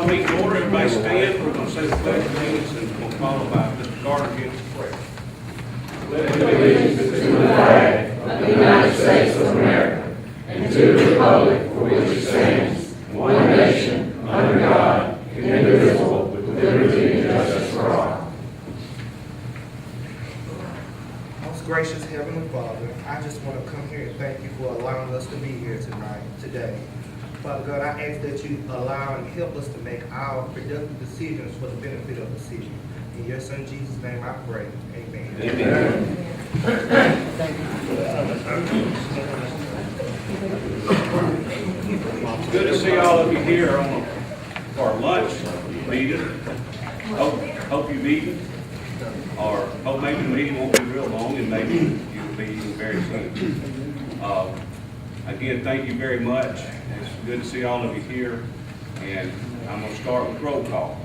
call meeting to order. Everybody stand. We're going to say the pledge of allegiance and we'll follow by Mr. Carter against the prayer. Pledge allegiance to the flag of the United States of America and to the republic for which it stands, one nation, under God, indivisible, with liberty and justice for all. Most gracious Heavenly Father, I just want to come here and thank you for allowing us to be here today. Father God, I ask that you allow and help us to make our productive decisions for the benefit of the city. In your Son Jesus' name I pray. Amen. Amen. It's good to see all of you here on our lunch meeting. Hope you've eaten, or hope maybe the meeting won't be real long, and maybe you'll be eating very soon. Again, thank you very much. It's good to see all of you here, and I'm going to start with roll call.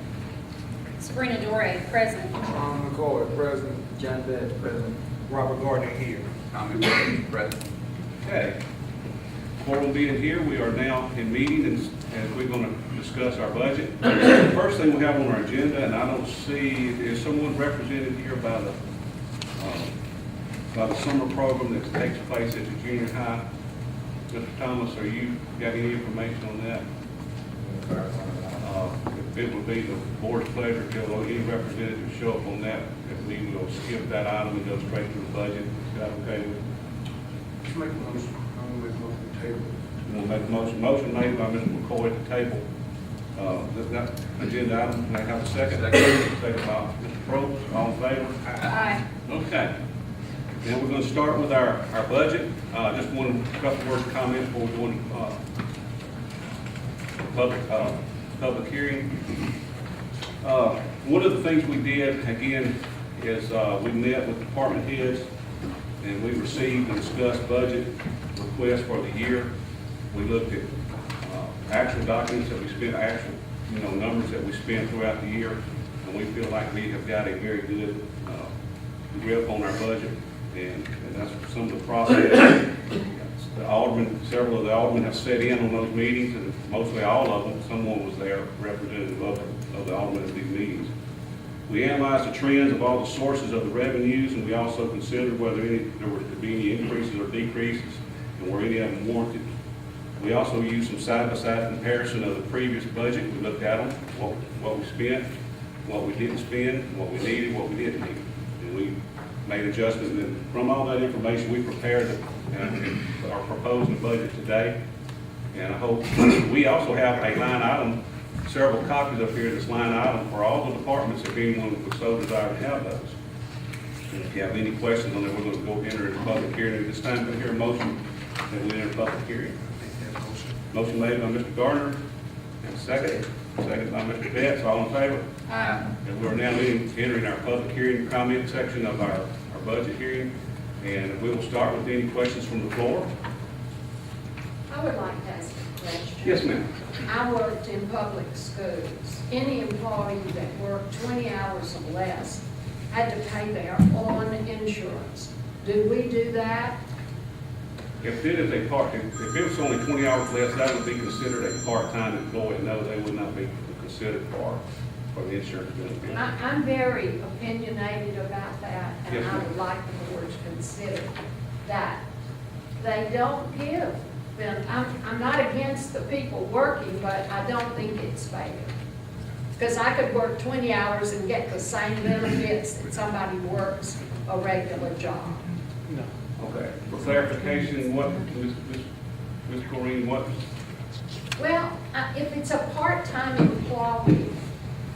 Sabrina Dore, present. Ron McCoy, President. John Betts, President. Robert Gardner here. Tommy Williams, President. Okay. Before we being here, we are now in meeting, and we're going to discuss our budget. The first thing we have on our agenda, and I don't see, is someone represented here by the summer program that takes place at the junior high. Mr. Thomas, are you got any information on that? If it would be the board's pleasure to have any representative show up on that, if we will skip that item and go straight to the budget. Is that okay with you? Just make a motion. I'm going to make a motion to table. We'll make a motion made by Mr. McCoy to table that agenda item. Can I have a second? Second by Mr. Probst. All in favor? Aye. Okay. Now we're going to start with our budget. Just one couple words of comment before we go into public hearing. One of the things we did, again, is we met with department heads and we received and discussed budget requests for the year. We looked at actual documents that we spent, actual numbers that we spent throughout the year, and we feel like we have got a very good grip on our budget, and that's some of the process. The aldermen, several of the aldermen have sat in on those meetings, and mostly all of them, someone was there, representative of the aldermen at these meetings. We analyzed the trends of all the sources of the revenues, and we also considered whether there were to be any increases or decreases, and were any of them warranted. We also used some side-by-side comparison of the previous budget. We looked at them, what we spent, what we didn't spend, what we needed, what we didn't need, and we made adjustments. And from all that information, we prepared our proposing budget today. And I hope we also have a line item, several copies up here, this line item for all the departments if anyone would so desire to have those. And if you have any questions on it, we're going to go enter into public hearing at this time. Can I hear a motion that we enter public hearing? Motion made by Mr. Gardner, and second by Mr. Betts. All in favor? Aye. And we're now entering our public hearing comment section of our budget hearing, and we will start with any questions from the floor. I would like to ask a question. Yes, ma'am. I worked in public schools. Any employee that worked 20 hours or less had to pay their own insurance. Do we do that? If it is if it was only 20 hours less, that would be considered a part-time employee. No, they would not be considered for the insurance benefit. I'm very opinionated about that, and Yes, I ma'am. would like the board to consider that. They don't give. I'm not against the people working, but I don't think it's fair. Because I could work 20 hours and get the same benefits that somebody works a regular job. Okay. For clarification, what, Ms. Corrine, what? Well, if it's a part-time employee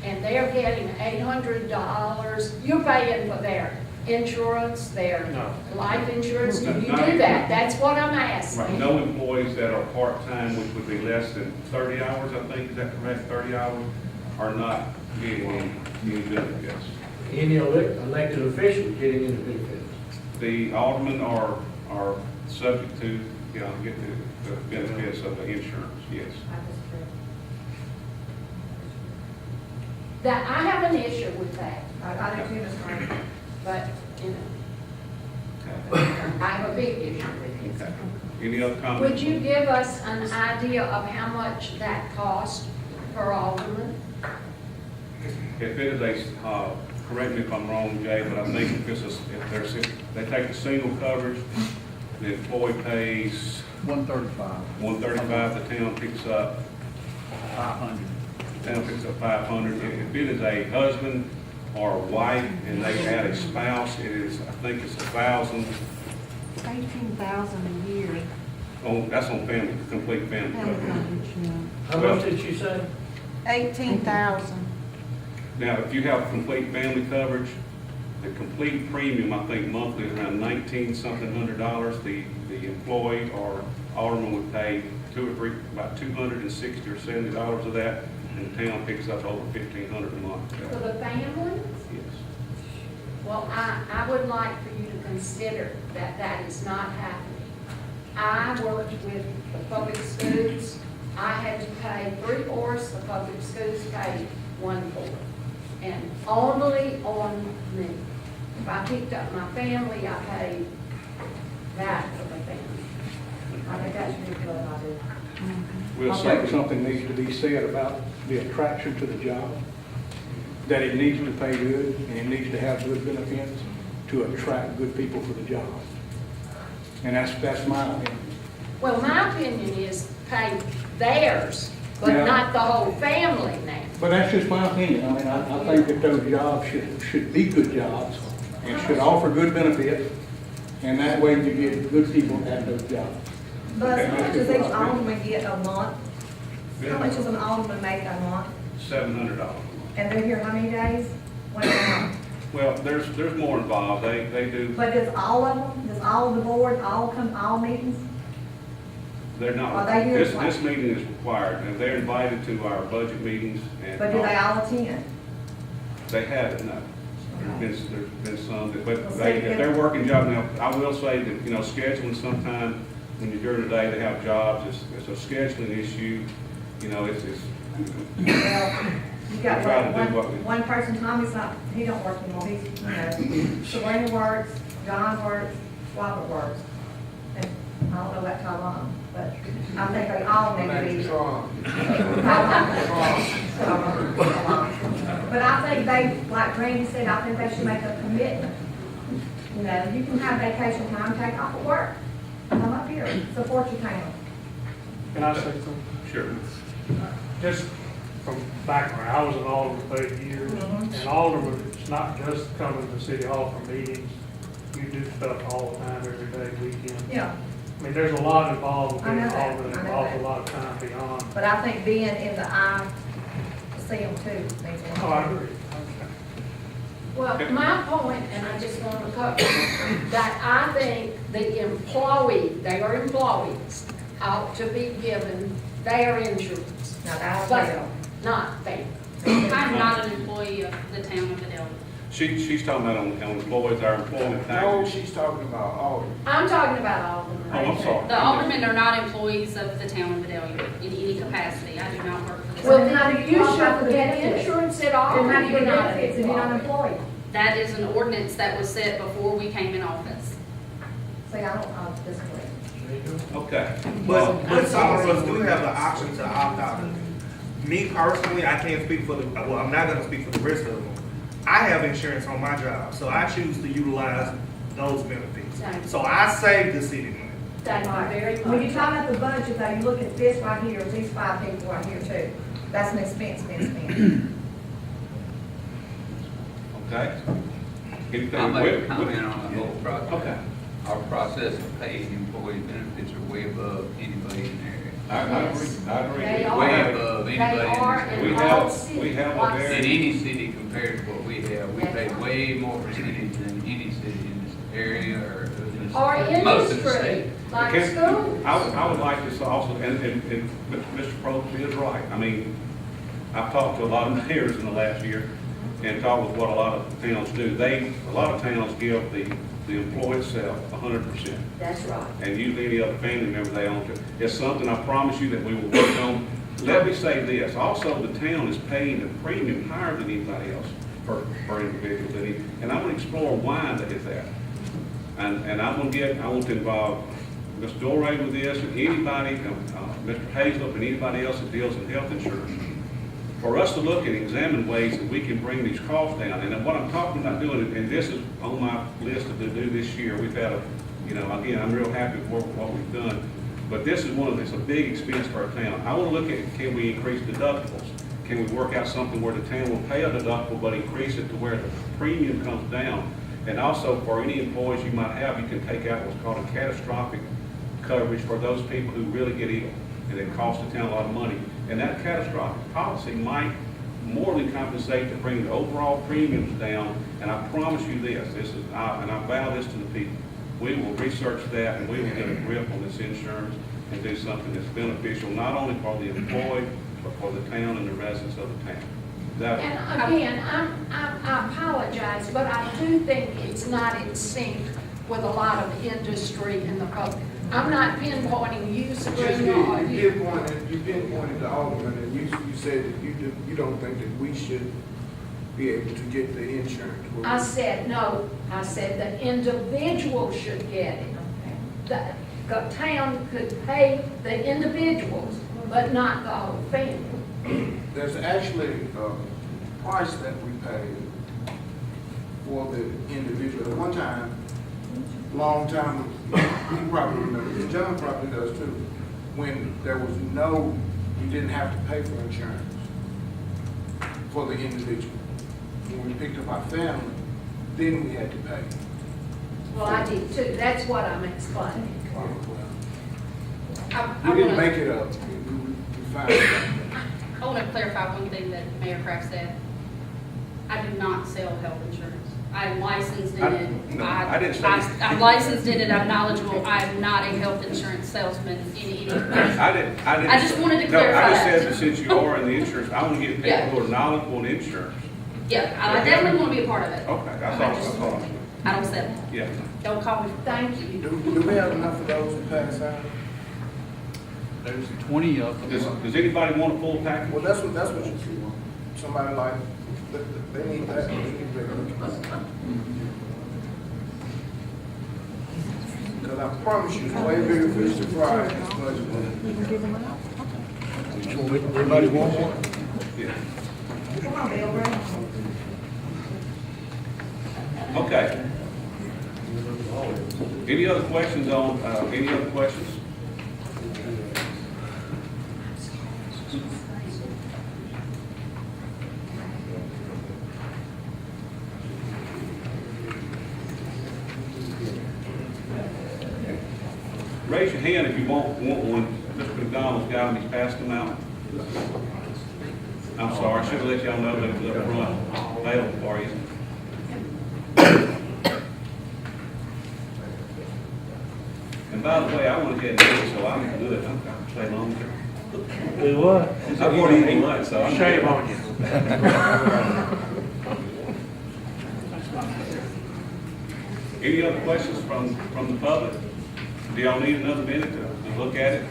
and they're getting $800, you're paying for their insurance, their life insurance. Do you do that? That's what I'm Right. asking. No employees that are part-time, which would be less than 30 hours, I think, is that correct? 30 hours, are not getting any benefits. Any elected officials getting any benefits? The aldermen are subject to, get the benefits of the insurance, yes. That, I have an issue with that, I do too, Ms. Carter. but, I have a big issue with it. Okay. Any other comments? Would you give us an idea of how much that cost? per alderman. If it is correct me if I'm wrong, Jay, but I think if they take the single coverage, the employee pays 135, 135, the town picks up 500. Town picks up 500. If it is a husband or a wife and they add a spouse, it is, I think it's 1,000. 18,000 a year. That's on family, complete family coverage. How much did you say? 18,000. Now, if you have complete family coverage, the complete premium, I think monthly is around $19-something hundred. The employee or alderman would pay about $260 or $70 of that, and the town picks up over $1,500 a month. For the families? Yes. Well, I would like for you to consider that that is not happening. I worked with the public schools. I had to pay 3/4, the public schools paid 1/4. And only on me. If I picked up my family, I paid that for the family. I think that should be a good idea. We'll I certainly- think something needs to be said about the attraction to the job, that it needs to pay good, and it needs to have good benefits to attract good people for the job. And that's my opinion. Well, my opinion is pay theirs, but Yeah. not the whole family now. But that's just my opinion. I mean, I think that those jobs should be good jobs and should offer good benefits, and that way you get good people at those jobs. But how much does each alderman get a month? How much does an alderman make a month? $700. And they're here how many days? One month. Well, there's more involved. They do, But does all of them, does all of the board, all come, all meetings? they're not, Are they here this twice? meeting is required, and they're invited to our budget meetings, and But do they all attend? they haven't, no. There's been some, but Well, if say they're working job now, I will say that, scheduling sometime, when you're during the day, they have jobs, it's a scheduling issue, it's Well, you got We try to do what we- one person, Tommy's not, he don't work anymore, he's, Sabrina works, John works, Robert works. And I don't know about Tom, but I think they all need to be. But I think they, like Randy said, I think they should make a commitment. You can have vacation time, take off of work, come up here, support your town. Can I say something? Sure. Just from background, I was an alderman for 8 years, and alderman, it's not just coming to City Hall for meetings. You do stuff all the time, every day, weekend. Yeah, I mean, there's a lot involved with I know being that. alderman, I and know also a that. lot of time beyond. but I think being in the eye to see them too needs to. Oh, I agree. Okay. Well, my point, and I just want to cover, that I think the employee, they are employees, ought to be given their insurance, Now, that's but well. not them. I'm not an employee of the town of Vidalia. She's talking about on employees, our employment No, package. she's talking about Alderman. I'm talking about aldermen. Oh, I'm sorry. The aldermen are not employees of the town of Vidalia in any capacity. I do not work for the Well, town. then how do then you you qualify for should the get benefits? insurance at all. Then how do you You're get not benefits if you're not employed? That is an ordinance that was set before we came in office. See, I don't disagree. Okay. But some of us do have the option to opt out. Me personally, I can't speak for I'm not gonna speak for the rest of them. I have insurance on my job, so I choose to utilize those benefits. Right. So I save the city money. Thank you very much. When you talk about the budget, though, you look at this right here, these 5 people right here too. That's an expense. Okay. Anything? I'll make a With- comment on the whole process. Okay. Our process of paying employee benefits are way above anybody in the area. I agree. They are. Way above They anybody are in in this We area. all have- cities. we have a Like very- In any city compared to what we have, we pay way more percentage than any city in this area or Or most of the industry, state. like Okay. schools. I would like this also, and Mr. Probst is right. I mean, I've talked to a lot of mayors in the last year and talked with what a lot of towns do. A lot of towns give the employee itself 100%. That's right. And usually any other family member they own to. It's something I promise you that we will work on. Let me say this, also the town is paying a premium higher than anybody else per individual. And I'm gonna explore why that is that. And I want to involve Ms. Dorey with this, and anybody, Mr. Hazlett, and anybody else that deals in health insurance. for us to look and examine ways that we can bring these costs down. And what I'm talking about doing, and this is on my list to do this year, we've had a, you know, again, I'm real happy with what we've done, but this is it's a big expense for our town. I want to look at, can we increase deductibles? Can we work out something where the town will pay a deductible but increase it to where the premium comes down? And also for any employees you might have, you can take out what's called a catastrophic coverage for those people who really get ill and it costs the town a lot of money. And that catastrophic policy might more than compensate to bring the overall premiums down. And I promise you this is, and I vow this to the people, we will research that and we will get a grip on this insurance and do something that's beneficial, not only for the employee, but for the town and the residents of the town. And again, I apologize, but I do think it's not in sync with a lot of industry and the public. I'm not pinpointing you, Sabrina, or You you. pinpointed the Alderman, and you said that you don't think that we should be able to get the insurance. I said, no, I said the individual should get it. The town could pay the individuals, but not the whole family. There's actually a price that we pay for the individual. At one time, long time, you probably remember, John probably does too, when there was you didn't have to pay for insurance for the individual. When we picked up our family, then we had to pay. Well, I did too, that's what I'm explaining. We didn't make it up, we found it. I want to clarify one thing that Mayor Kraft said. I do not sell health insurance. I'm licensed in it. I didn't say. I'm licensed in it, I'm knowledgeable. I'm not a health insurance salesman in any way. I just wanted to No, I clarify just that. said that since you are in the insurance, I want to get people Yeah. who are knowledgeable in insurance. Yeah, I definitely want to be a part of it. Okay, that's all. I don't sell. Yeah. Don't call me. Thank you. Do we have enough of those to pass out? There's 20 of them. Does anybody want a full package? Well, that's what you see. Somebody like, they need that. They need that. Because I promise you, it's way bigger fish to fry in this budget. Everybody want one? Yeah. Come on, Bill, bring it. Okay. Any other questions on, any other questions? Raise your hand if you want one. Mr. McDonald's got them, he's passed them out. I'm sorry, I should have let y'all know that it was up front, available for you. And by the way, I went ahead and did it, so I'm good. I'm going to stay longer. Do what? I've already eaten lunch, so I'm. Shame on you. Any other questions from the public? Do y'all need another minute to look at it?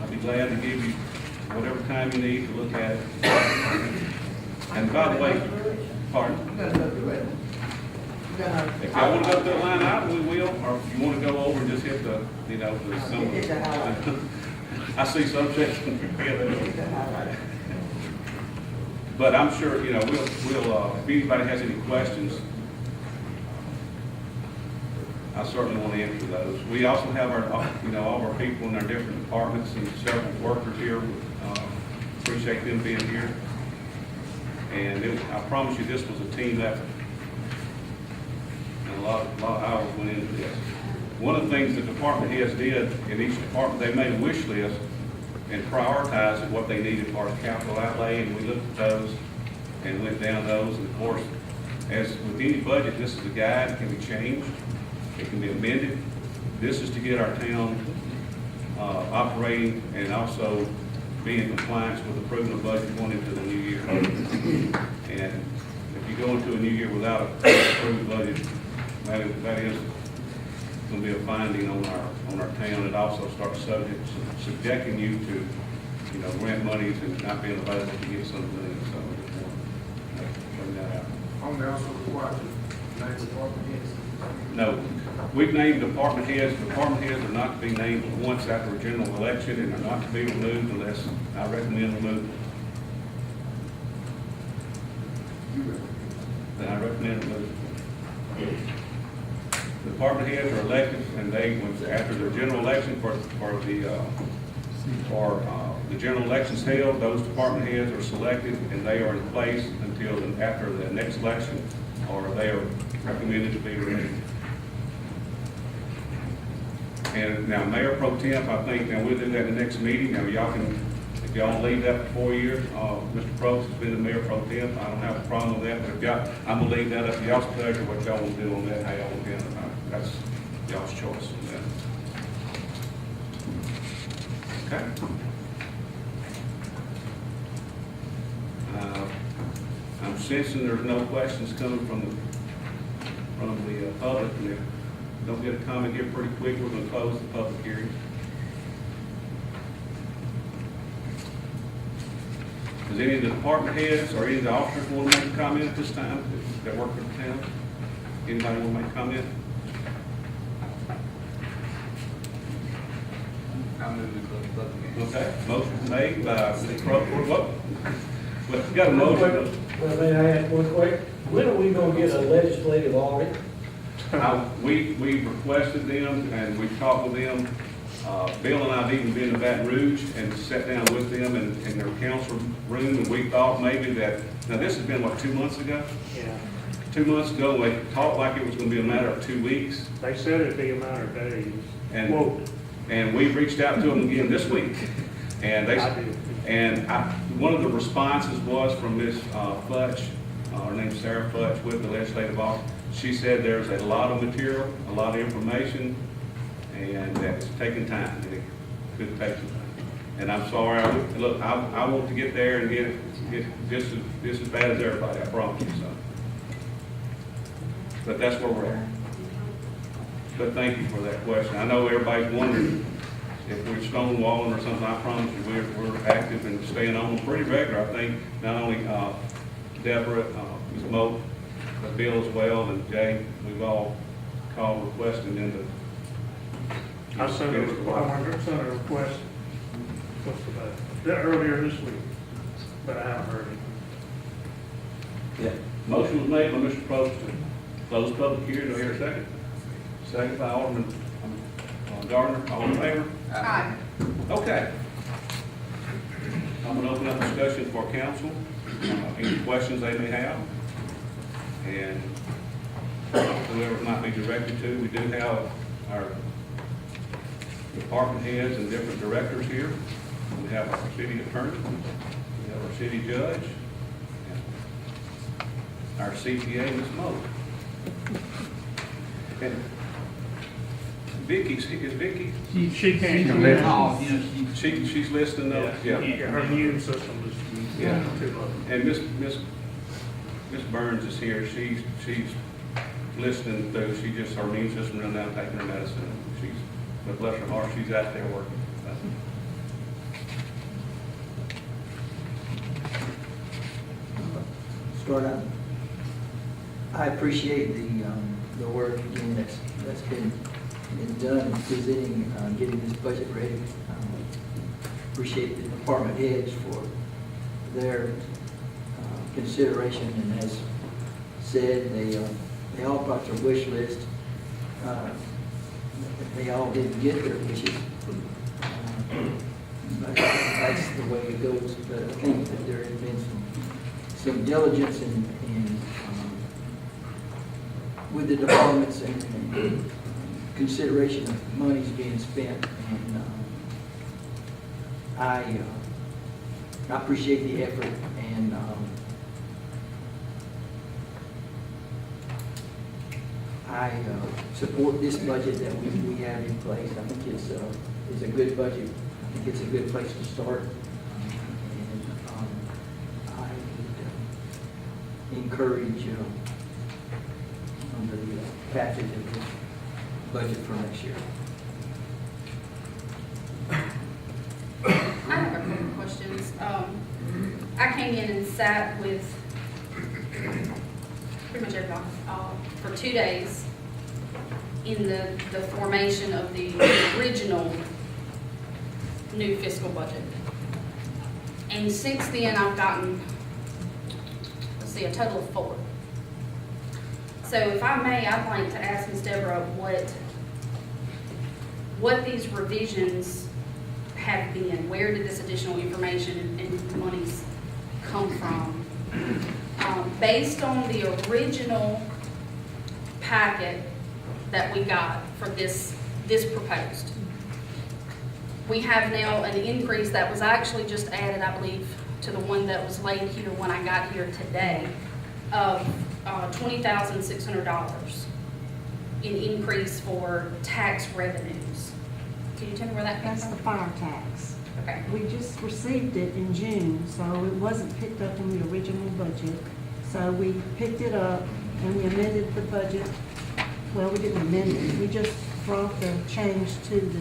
I'll be glad to give you whatever time you need to look at it. And by the way, pardon? If y'all want to go through a line item, we will, or if you want to go over and just hit the, you know, I see some sections. But I'm sure, you know, we'll, if anybody has any questions, I certainly want to answer those. We also have our, you know, all of our people in our different departments and several workers here. Appreciate them being here. And I promise you, this was a team effort. And a lot of hours went into this. One of the things the department heads did in each department, they made a wish list and prioritized what they needed for our capital outlay, and we looked at those and went down those. And of course, as with any budget, this is a guide, it can be changed, it can be amended. This is to get our town operating and also be in compliance with approving the budget going into the new year. And if you go into a new year without an approved budget, that is going to be a finding on our town. It also starts subjecting you to, you know, grant monies and not being available to get some things. So we just want to bring that out. I'm also required to name department heads. No, we've named department heads. Department heads are not to be named once after a general election and are not to be removed unless I recommend removal. Then I recommend removal. Department heads are elected, and they, after the general election for the general elections held, those department heads are selected, and they are in place until after the next election, or they are recommended to be removed. And now Mayor Pro Temp, I think, now we'll do that in the next meeting. Now y'all can, if y'all leave that for 4 years, Mr. Probst has been the Mayor Pro Temp. I don't have a problem with that, but if y'all, I'm gonna leave that up to y'all's pleasure, what y'all want to do on that, how y'all want to handle it. That's y'all's choice on that. Okay? I'm sensing there's no questions coming from the public. And if we don't get a comment here pretty quick, we're going to close the public hearing. Does any of the department heads or any of the officers want to make a comment at this time that work for the town? Anybody want to make a comment? I move to close the public hearing. Okay, motion made by Mr. Crawford. What? Well, we got a motion. Well, may I ask one quick? When are we gonna get a legislative audit? We requested them and we talked with them. Bill and I have even been to Baton Rouge and sat down with them in their council room, and we thought maybe that, now this has been, what, 2 months ago? Yeah. 2 months ago, they talked like it was gonna be a matter of 2 weeks. They said it'd be a matter of days. And- Quote. And we reached out to them again this week. And they, I did. one of the responses was from Ms. Futch, her name's Sarah Futch with the legislative office. She said there's a lot of material, a lot of information, and that it's taking time, and it could take some time. And I'm sorry, I want to get there and get just as bad as everybody, I promise you so. But that's where we're at. But thank you for that question. I know everybody's wondering if we're stonewalling or something. I promise you, we're active and staying on them pretty regular. I think not only Deborah, Ms. Moak, but Bill as well, and Jay, we've all called requesting them to. I sent a request, what's the date? Earlier this week, but I haven't heard it. Yeah. Motion was made by Mr. Probst to close public hearing. Do I hear a second? Second by Alderman Gardner. All in favor? Aye. Okay. I'm going to open up discussion for council, any questions they may have. And whoever it might be directed to, we do have our department heads and different directors here. We have our city attorney, we have our city judge, and our CPA, Ms. Moe. And Vicky, is Vicky? She can't come in. Oh, you know, She's listening though? Yeah, her immune system is Yeah. too low. And Miss Burns is here. She's listening through. She just, her immune system run down taking her medicine. But bless her heart, she's out there working. Start out. I appreciate the work again that's been done in presenting, getting this budget ready. Appreciate the department heads for their consideration, and as said, they all brought their wish list. They all didn't get there, which is that's the way it goes. But I think that there has been some diligence in with the departments and consideration of monies being spent, and I appreciate the effort, and I support this budget that we have in place. I think it's a good budget. I think it's a good place to start, and I would encourage the passage of this budget for next year. I have a couple of questions. I came in and sat with pretty much everybody for 2 days in the formation of the original new fiscal budget. And since then, I've gotten, let's see, a total of 4. So if I may, I'd like to ask Ms. Deborah what these revisions have been. Where did this additional information and monies come from? Based on the original packet that we got for this proposed, we have now an increase that was actually just added, I believe, to the one that was laid here when I got here today, of $20,600 in increase for tax revenues. Can you tell me where that came That's the from? fire tax. Okay. We just received it in June, so it wasn't picked up in the original budget. So we picked it up and we amended the budget. Well, we didn't amend it, we just brought the change to the,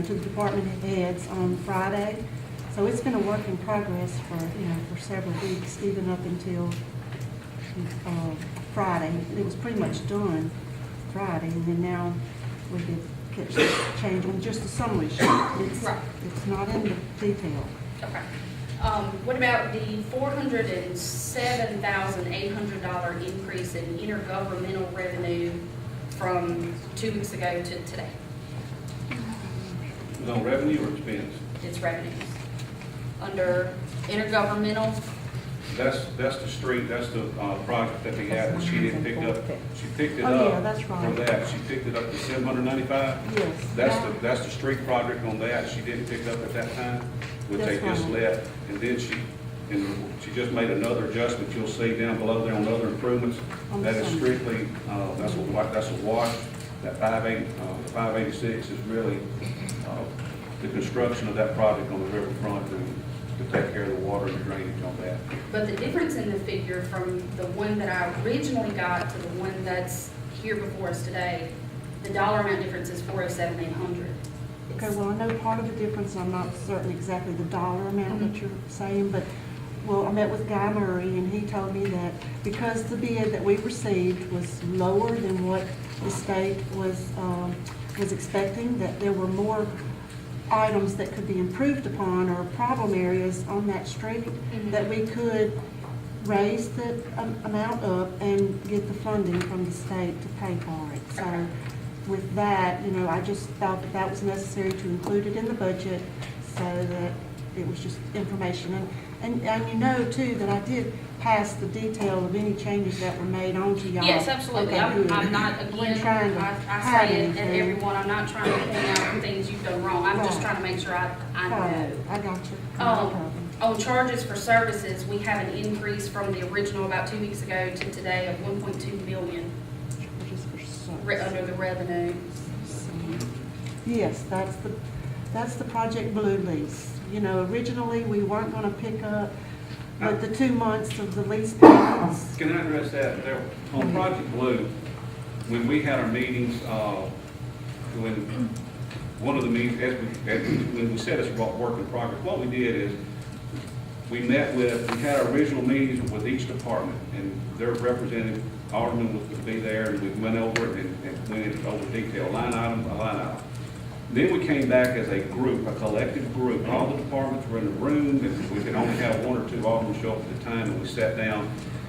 to the department heads on Friday. So it's been a work in progress for several weeks, even up until Friday. It was pretty much done Friday, and then now we did catch the change on just the summary sheet. Right. It's not in the detail. Okay. What about the $407,800 increase in intergovernmental revenue from 2 weeks ago to today? Is it on revenue or expense? It's revenues. Under intergovernmental, That's the street, that's the project that they had, that she didn't pick up. She picked it Oh, yeah, up that's right. from that. She picked it up to $795. Yes. That's the street project on that. She didn't pick up at that time, which they That's just right. left. And then she just made another adjustment. You'll see down below there on other improvements. On That the is summary. strictly, that's a wash. That 586 is really the construction of that project on the riverfront to take care of the water and the drainage on that. but the difference in the figure from the one that I originally got to the one that's here before us today, the dollar amount difference is $407,800. Okay, well, I know part of the difference, I'm not certain exactly the dollar amount that you're saying, but, well, I met with Guy Murray, and he told me that because the bid that we received was lower than what the state was expecting, that there were more items that could be improved upon or problem areas on that street, that we could raise the amount up and get the funding from the state to pay for it. So with that, I just thought that was necessary to include it in the budget so that it was just information. And too, that I did pass the detail of any changes that were made on to y'all. Yes, absolutely. Okay, I'm good. not, We're again, trying to I hide say it at anything. everyone, I'm not trying to point out things you've done wrong. I'm just Right. trying to make sure I know. I got you. No problem. On charges for services, we have an increase from the original about 2 weeks ago to today of 1.2 million Charges for service. under the revenue. Yes, that's the Project Blue lease. Originally, we weren't gonna pick up, but the 2 months of the lease payments. Can I address that? On Project Blue, when we had our meetings, when one of the meetings, when we said it's a work in progress, what we did is we had our original meetings with each department, and their representative, Alderman, was to be there, and we went over it and went over detail, line item by line item. Then we came back as a group, a collective group. All the departments were in the room, and we could only have 1 or 2 aldermen show up at a time, and we sat down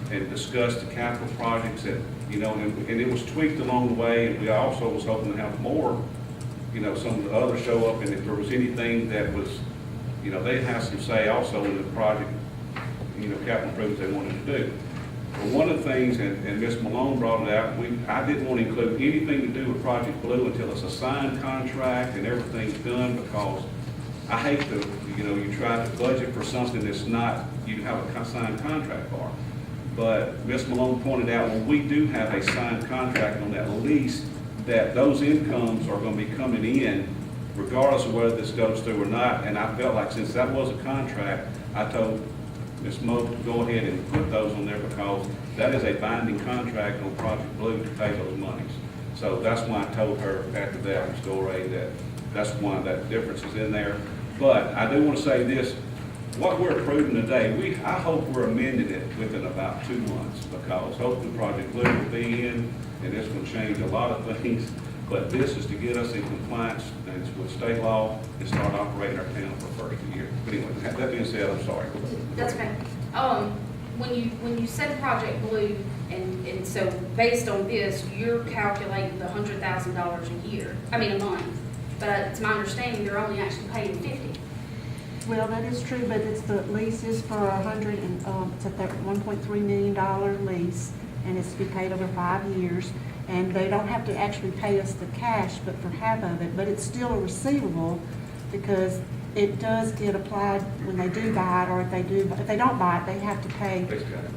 and discussed the capital projects that, and it was tweaked along the way, and we also was hoping to have more, some of the others show up, and if there was anything that was, they'd have some say also in the project, capital improvements they wanted to do. But one of the things, and Ms. Malone brought it out, I didn't want to include anything to do with Project Blue until it's a signed contract and everything's done, because I hate to, you try to budget for something that's not, you have a signed contract for. But Ms. Malone pointed out, when we do have a signed contract on that lease, that those incomes are going to be coming in regardless of whether this goes through or not. And I felt like since that was a contract, I told Ms. Mo to go ahead and put those on there, because that is a binding contract on Project Blue to pay those monies. So that's why I told her after that, Ms. Gorey, that's why that difference is in there. But I do want to say this, what we're approving today, I hope we're amending it within about 2 months, because hopefully Project Blue will be in, and it's gonna change a lot of things. But this is to get us in compliance with state law and start operating our town for the first year. But anyway, that being said, I'm sorry. That's okay. When you said Project Blue, and so based on this, you're calculating the $100,000 a year, a month. But it's my understanding you're only actually paying 50. Well, that is true, but it's the lease is for it's a $1.3 million lease, and it's to be paid over 5 years. And they don't have to actually pay us the cash, but for half of it, but it's still a receivable, because it does get applied when they do buy it, or if they don't buy it, they have to pay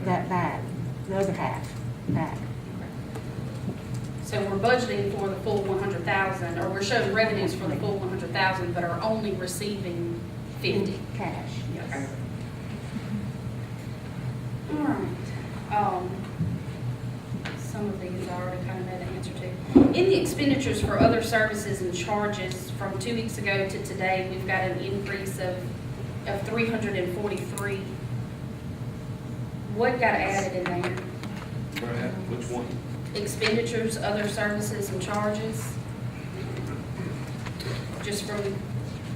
that back, the other half back. So we're budgeting for the full 100,000, or we're showing revenues for the full 100,000, but are only receiving 50. In cash, yes. All right. Some of these I already kind of know the answer to. In the expenditures for other services and charges, from 2 weeks ago to today, we've got an increase of 343. What got added in there? Which one? Expenditures, other services and charges. Just from,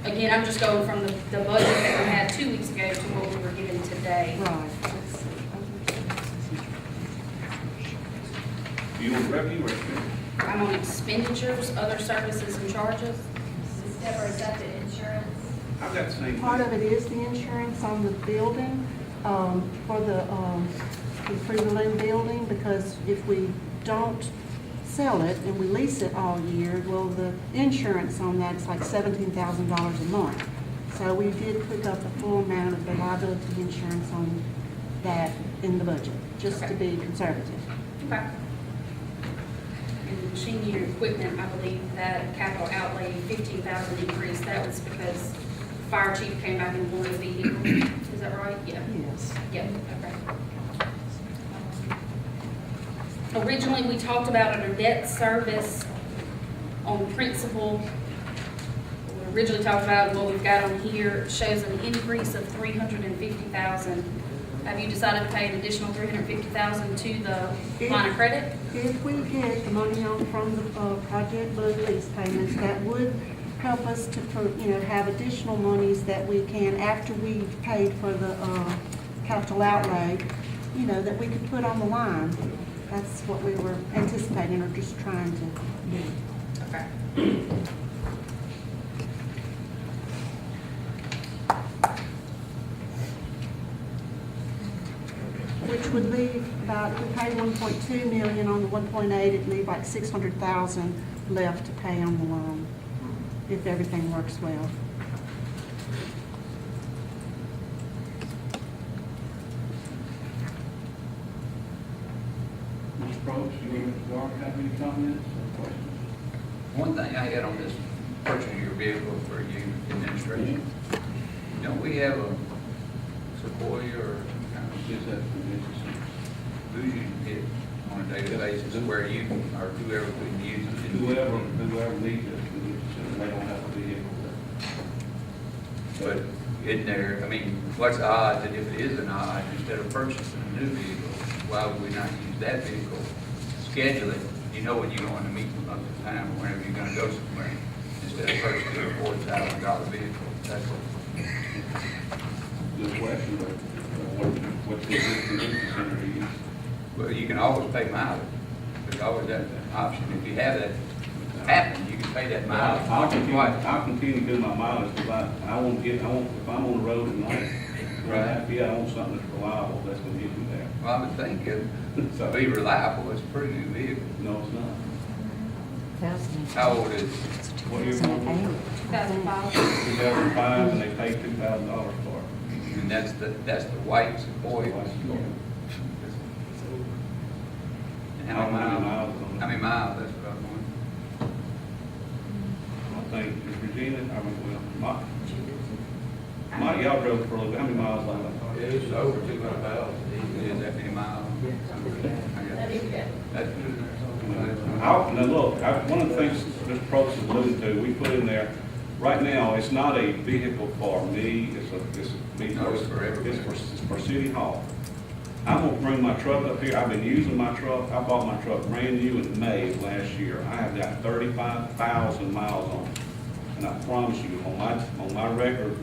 again, I'm just going from the budget that we had 2 weeks ago to what we were given today. Right. You want revenue or expense? I'm on expenditures, other services and charges. Deborah, is that the insurance? I've got the same thing. Part of it is the insurance on the building, for the Fruit building, because if we don't sell it and we lease it all year, well, the insurance on that is like $17,000 a month. So we did pick up the full amount of the liability insurance on that in the budget, just to be conservative. Okay. And machinery and equipment, I believe that capital outlay, 15,000 increase, that was because fire chief came back and wanted a vehicle. Is that right? Yeah. Yes. Yep, okay. Originally, we talked about under debt service on principal. We originally talked about what we've got on here, shows an increase of 350,000. Have you decided to pay an additional 350,000 to the line of credit? If we get the money on from the Project Blue lease payments, that would help us to, have additional monies that we can, after we've paid for the capital outlay, that we could put on the line. That's what we were anticipating or just trying to do. Okay. Which would leave about, if we pay 1.2 million on the 1.8, it'd leave like 600,000 left to pay on the loan, if everything works well. Ms. Probst, you and Mr. Garner have any comments or questions? One thing I had on this purchasing your vehicle for you administration, don't we have a Sequoia or kind of Is that who you get on a daily basis where you or whoever we use it? Whoever needs it, they don't have a vehicle. But isn't there, what's the odds that if it is an odd, instead of purchasing a new vehicle, why would we not use that vehicle? Schedule it, when you're going to meet most of the time, or whenever you're gonna go somewhere, instead of purchasing a $40,000 vehicle. That's what. Good question, but what's the existing center to use? Well, you can always pay mileage. There's always that option. If you have that happen, you can pay that mileage. I'll continue to do my mileage, because if I'm on the road at night, I want something that's reliable, that's gonna get me there. Well, I would think to be reliable, it's a pretty new vehicle. No, it's not. How old is it? What year model? 2005. 2005, and they paid $2,000 for it. And that's the white Sequoia. And how many miles? How many miles? That's what I'm wondering. I think, is Regina, Mike, y'all drove for a little bit, how many miles on it? It's over 200,000. Is that many miles? That's good. Now look, one of the things Mr. Probst is alluding to, we put in there right now, it's not a vehicle for me, No, it's for everybody. it's for City Hall. I'm gonna bring my truck up here, I've been using my truck, I bought my truck brand new in May of last year. I have got 35,000 miles on it. And I promise you, on my record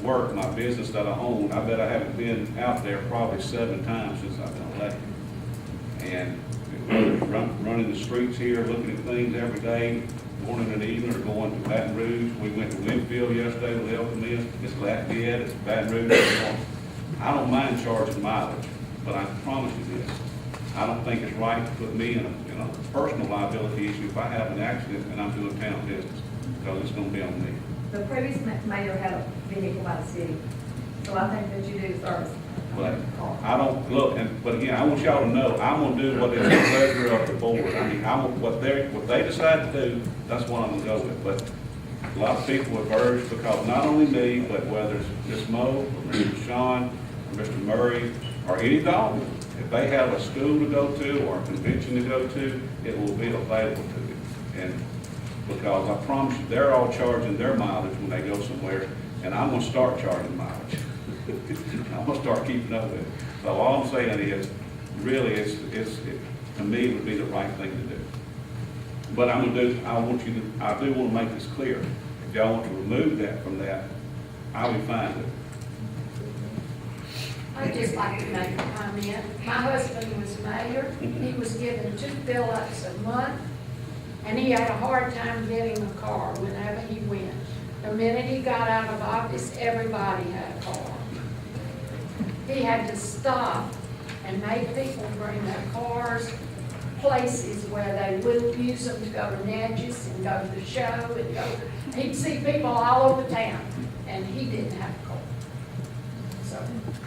work, my business that I own, I bet I haven't been out there probably 7 times since I've been elected. And running the streets here, looking at things every day, morning and evening, or going to Baton Rouge. We went to Winfield yesterday with helping me. It's Lafayette, it's Baton Rouge. I don't mind charging mileage, but I promise you this. I don't think it's right to put me in a personal liability issue if I have an accident and I'm doing town business, because it's gonna be on me. The previous mayor had a vehicle by the city, so I think that you do service. But I don't, look, but again, I want y'all to know, I'm gonna do what is the pleasure of the board. I mean, what they decide to do, that's what I'm gonna go with. But a lot of people have urged, because not only me, but whether it's Ms. Moe, or Mr. Sean, or Mr. Murray, or any dog, if they have a school to go to or a convention to go to, it will be available to them. And because I promise you, they're all charging their mileage when they go somewhere, and I'm gonna start charging mileage. I'm gonna start keeping up with it. So all I'm saying is, really, to me, it would be the right thing to do. But I do want to make this clear. If y'all want to remove that from that, I'll be fine with it. I'd just like to make a comment. My husband was mayor. He was given 2 fill-ups a month, and he had a hard time getting a car whenever he went. The minute he got out of office, everybody had a car. He had to stop and make people bring their cars places where they wouldn't use them to go to Natchez and go to the show and go. He'd see people all over town, and he didn't have a car. So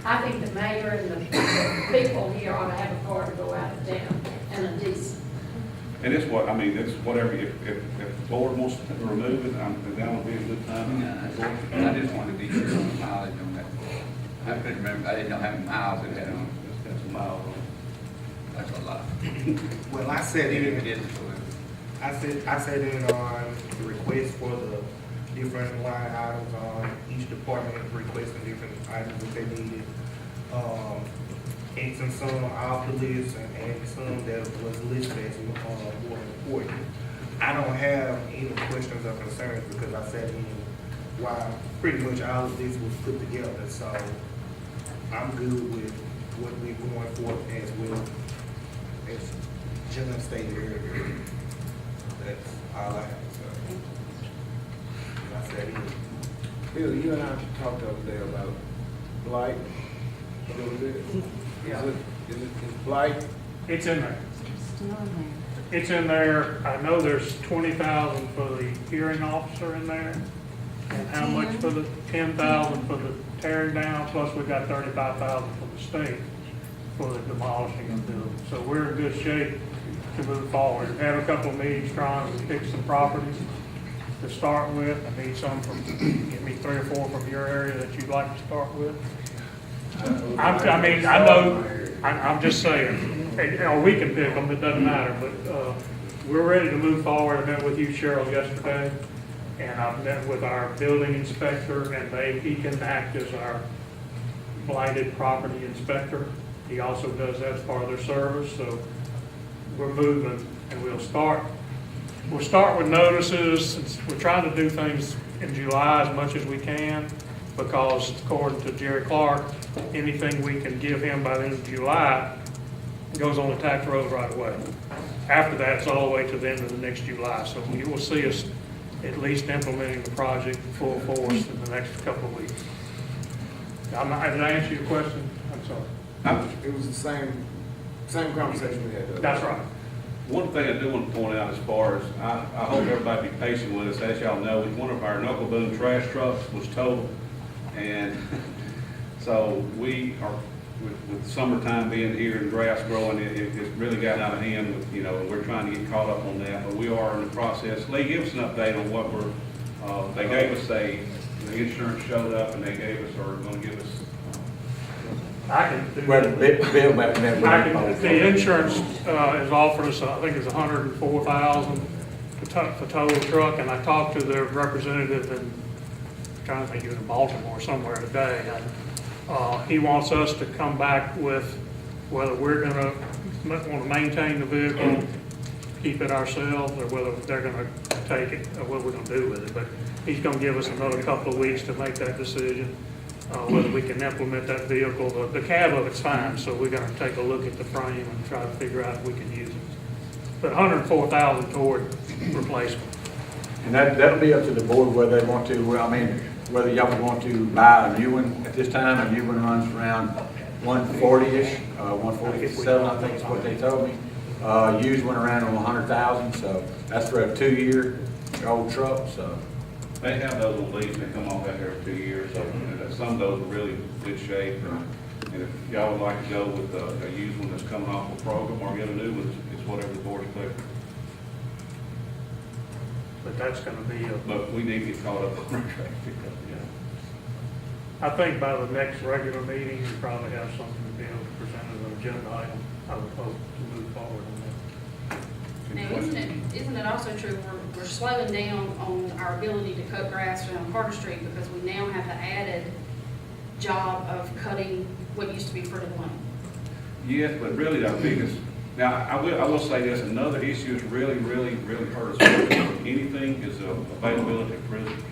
I think the mayor and the people here ought to have a car to go out of town, and a decent. And it's whatever, if the board wants to remove it, that would be a good time. I just wanted to be sure on the mileage on that. I couldn't remember, I didn't know how many miles it had on it. That's a mile on. That's a lot. Well, I said Even it, if it is, so I said it on the request for the different line items on each department requesting different items that they needed. And some off the list and some that was listed as more important. I don't have any questions or concerns because I said while pretty much all of this was put together, so I'm good with what we're going for as well as John stated earlier. That's all I have to say. I said it. Bill, you and I talked over there about blight a little bit. Yeah. Is blight? It's in there. Still on there. It's in there. I know there's 20,000 for the hearing officer in there. And how much for the 10,000 for the tearing down, plus we got 35,000 from the state for the demolishing of the building. So we're in good shape to move forward. We've had a couple of meetings trying to pick some properties to start with. I need some from, give me 3 or 4 from your area that you'd like to start with. I'm just saying, or we can pick them, it doesn't matter, but, we're ready to move forward. I met with you, Cheryl, yesterday, and I've met with our building inspector, and he can act as our blighted property inspector. He also does that as part of their service, so we're moving, and we'll start with notices. Since we're trying to do things in July as much as we can, because according to Jerry Clark, anything we can give him by the end of July goes on the tax rolls right away. After that, it's all the way to the end of the next July. So you will see us at least implementing the project full force in the next couple of weeks. Did I answer your question? I'm sorry. It was the same conversation we had. That's right. One thing I do want to point out as far as, I hope everybody be patient with us. As y'all know, one of our knuckle boom trash trucks was totaled. And so we are, with summertime being here and grass growing, it's really gotten out of hand. We're trying to get caught up on that, but we are in the process. Lee, give us an update on what they gave us the insurance showed up and they gave us, or going to give us. I can do Well, that. Bill might remember. The insurance has offered us, I think it's $104,000 for tow truck, and I talked to their representative in, I'm trying to think, he was in Baltimore somewhere today, and he wants us to come back with whether we're gonna want to maintain the vehicle, keep it ourselves, or whether they're gonna take it, or what we're gonna do with it. But he's gonna give us another couple of weeks to make that decision, whether we can implement that vehicle. The cab of it's fine, so we're gonna take a look at the frame and try to figure out if we can use it. But $104,000 toward replacement. And that'll be up to the board whether they want to, well, I mean, whether y'all would want to buy a new one at this time. A new one runs around 140-ish, 147, I think is what they told me. Used one around 100,000, so that's for a 2-year-old truck, so. They have those on lease, they come off after 2 years, so some of those are really good shape. And if y'all would like to go with a used one that's coming off a program or get a new one, it's whatever the board's pleasure. But that's gonna be a, But we need to get caught up on our traffic. I think by the next regular meeting, you probably have something to be able to present as an agenda item. I would hope to move forward on that. Now, isn't it also true, we're slowing down on our ability to cut grass around Carter Street because we now have the added job of cutting what used to be Fruited Lane? Yes, but really our biggest, now, I will say this, another issue that's really hurt us more than anything is the availability of prisoners.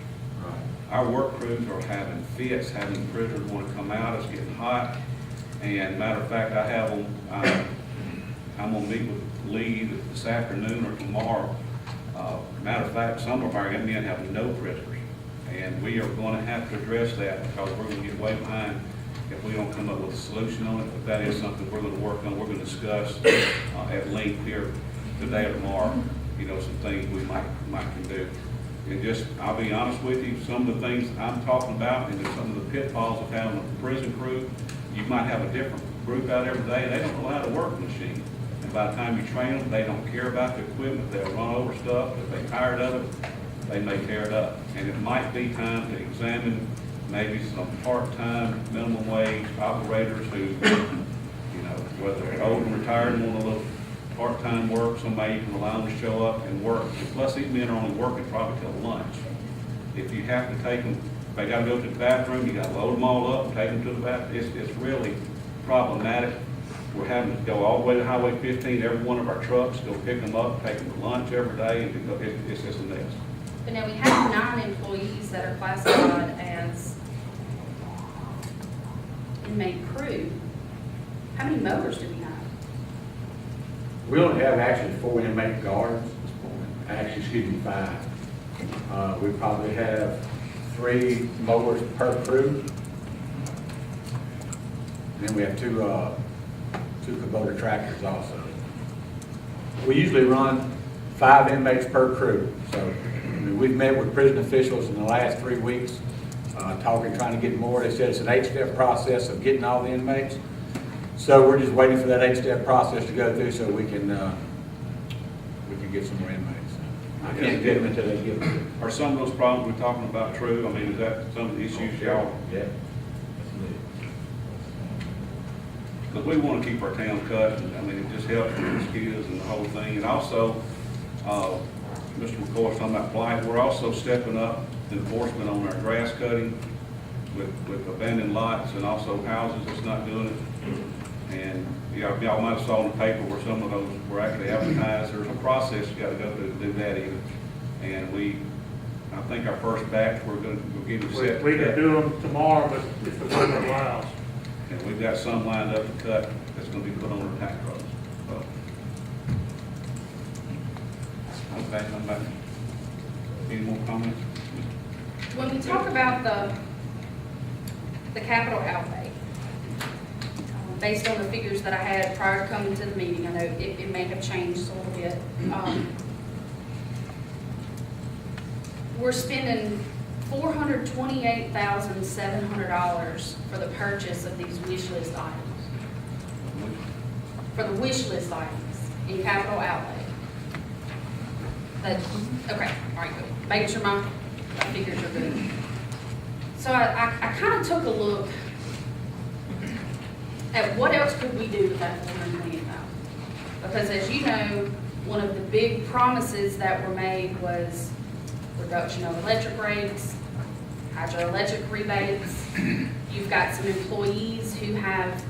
Our work crews are having fits, having prisoners want to come out, it's getting hot. And matter of fact, I have them, I'm gonna meet with Lee this afternoon or tomorrow. Matter of fact, some of our young men have no prisoners. And we are gonna have to address that because we're gonna get way behind if we don't come up with a solution on it. But that is something we're gonna work on, we're gonna discuss at length here today or tomorrow, you know, some things we might can do. And just, I'll be honest with you, some of the things I'm talking about and some of the pitfalls of having a prison crew, you might have a different group out every day, and they don't know how to work the machine. And by the time you train them, they don't care about the equipment, they'll run over stuff, if they're tired of it, they may tear it up. And it might be time to examine maybe some part-time, minimum wage operators who, you know, whether they're old and retired and want a little part-time work, somebody can allow them to show up and work. Plus, these men are only working probably till lunch. If you have to take them, if they gotta go to the bathroom, you gotta load them all up and take them to the bathroom. It's really problematic. We're having to go all the way to Highway 15, every one of our trucks, go pick them up, take them to lunch every day, and it's just a mess. But now we have 9 employees that are classified as inmate crew. How many mowers do we have? We only have actually 4 inmate guards at this point. Actually, excuse me, 5. We probably have 3 mowers per crew. And then we have 2 Kubota tractors also. We usually run 5 inmates per crew. So I mean, we've met with prison officials in the last 3 weeks, trying to get more. They said it's an 8-step process of getting all the inmates. So we're just waiting for that 8-step process to go through so we can get some more inmates. I can't get them until they get them. Are some of those problems we're talking about true? I mean, is that some of the issues y'all? Yeah. Because we want to keep our town cut, and I mean, it just helps with mosquitoes and the whole thing. And also, Mr. McCoy's talking about blight, we're also stepping up enforcement on our grass cutting with abandoned lots and also houses that's not doing it. And y'all might have saw in the paper where some of those were actually advertised. There's a process you got to go through to do that even. And I think our first batch, we're getting set. We can do them tomorrow, but if the weather allows. And we've got some lined up to cut that's going to be put on our tax rolls. So. Okay, somebody, any more comments? When we talk about the capital outlay, based on the figures that I had prior to coming to the meeting, I know it may have changed a little bit. We're spending $428,700 for the purchase of these wish list items. For the wish list items in capital outlay. Okay, all right, good. Making sure my figures are good. So I kind of took a look at what else could we do with that $428,000. Because as you know, one of the big promises that were made was reduction of electric rates, hydroelectric rebates. You've got some employees who have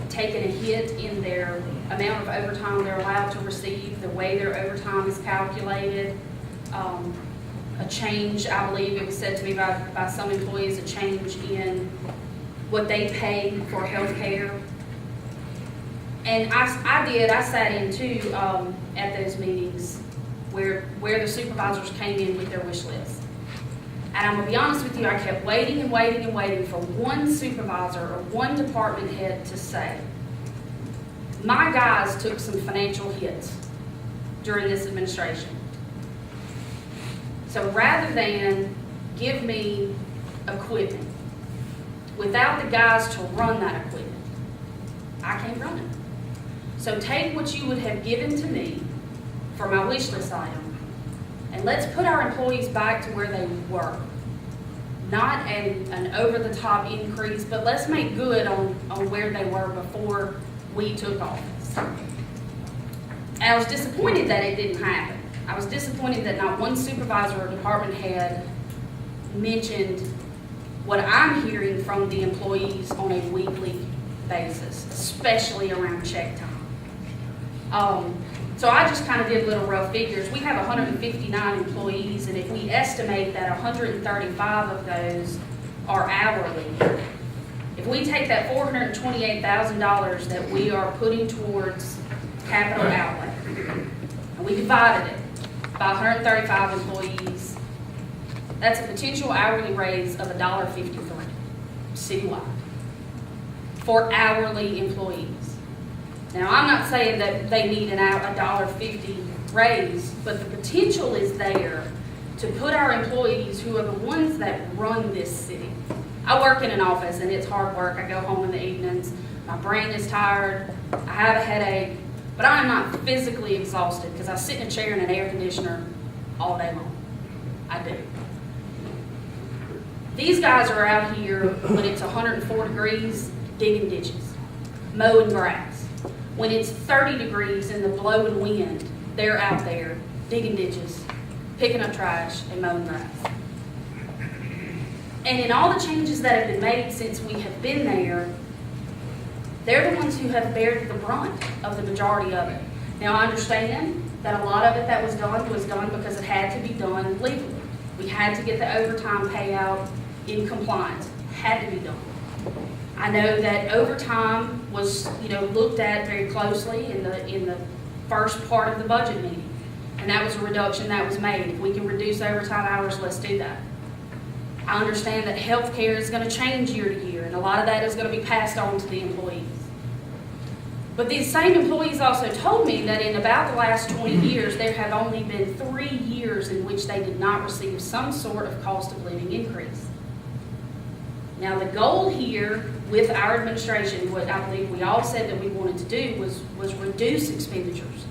taken a hit in their amount of overtime they're allowed to receive, the way their overtime is calculated. A change, I believe it was said to me by some employees, a change in what they pay for health care. And I sat in too at those meetings where the supervisors came in with their wish list. And I'm gonna be honest with you, I kept waiting and waiting and waiting for one supervisor or one department head to say, my guys took some financial hits during this administration. So rather than give me equipment, without the guys to run that equipment, I can't run it. So take what you would have given to me for my wish list item, and let's put our employees back to where they were. Not an over-the-top increase, but let's make good on where they were before we took office. And I was disappointed that it didn't happen. I was disappointed that not one supervisor or department head mentioned what I'm hearing from the employees on a weekly basis, especially around check time. So I just kind of did little rough figures. We have 159 employees, and if we estimate that 135 of those are hourly, if we take that $428,000 that we are putting towards capital outlay, and we divided it by 135 employees, that's a potential hourly raise of $1.53 citywide for hourly employees. Now, I'm not saying that they need a $1.50 raise, but the potential is there to put our employees, who are the ones that run this city. I work in an office and it's hard work. I go home in the evenings, my brain is tired, I have a headache, but I'm not physically exhausted because I sit in a chair in an air conditioner all day long. I do. These guys are out here when it's 104 degrees digging ditches, mowing grass. When it's 30 degrees and the blowing wind, they're out there digging ditches, picking up trash, and mowing grass. And in all the changes that have been made since we have been there, they're the ones who have bared the brunt of the majority of it. Now, I understand that a lot of it that was done because it had to be done legally. We had to get the overtime payout in compliance. Had to be done. I know that overtime was, looked at very closely in the first part of the budget meeting, and that was a reduction that was made. If we can reduce overtime hours, let's do that. I understand that health care is going to change year to year, and a lot of that is going to be passed on to the employees. But these same employees also told me that in about the last 20 years, there have only been 3 years in which they did not receive some sort of cost of living increase. Now, the goal here with our administration, what I believe we all said that we wanted to do was reduce expenditures.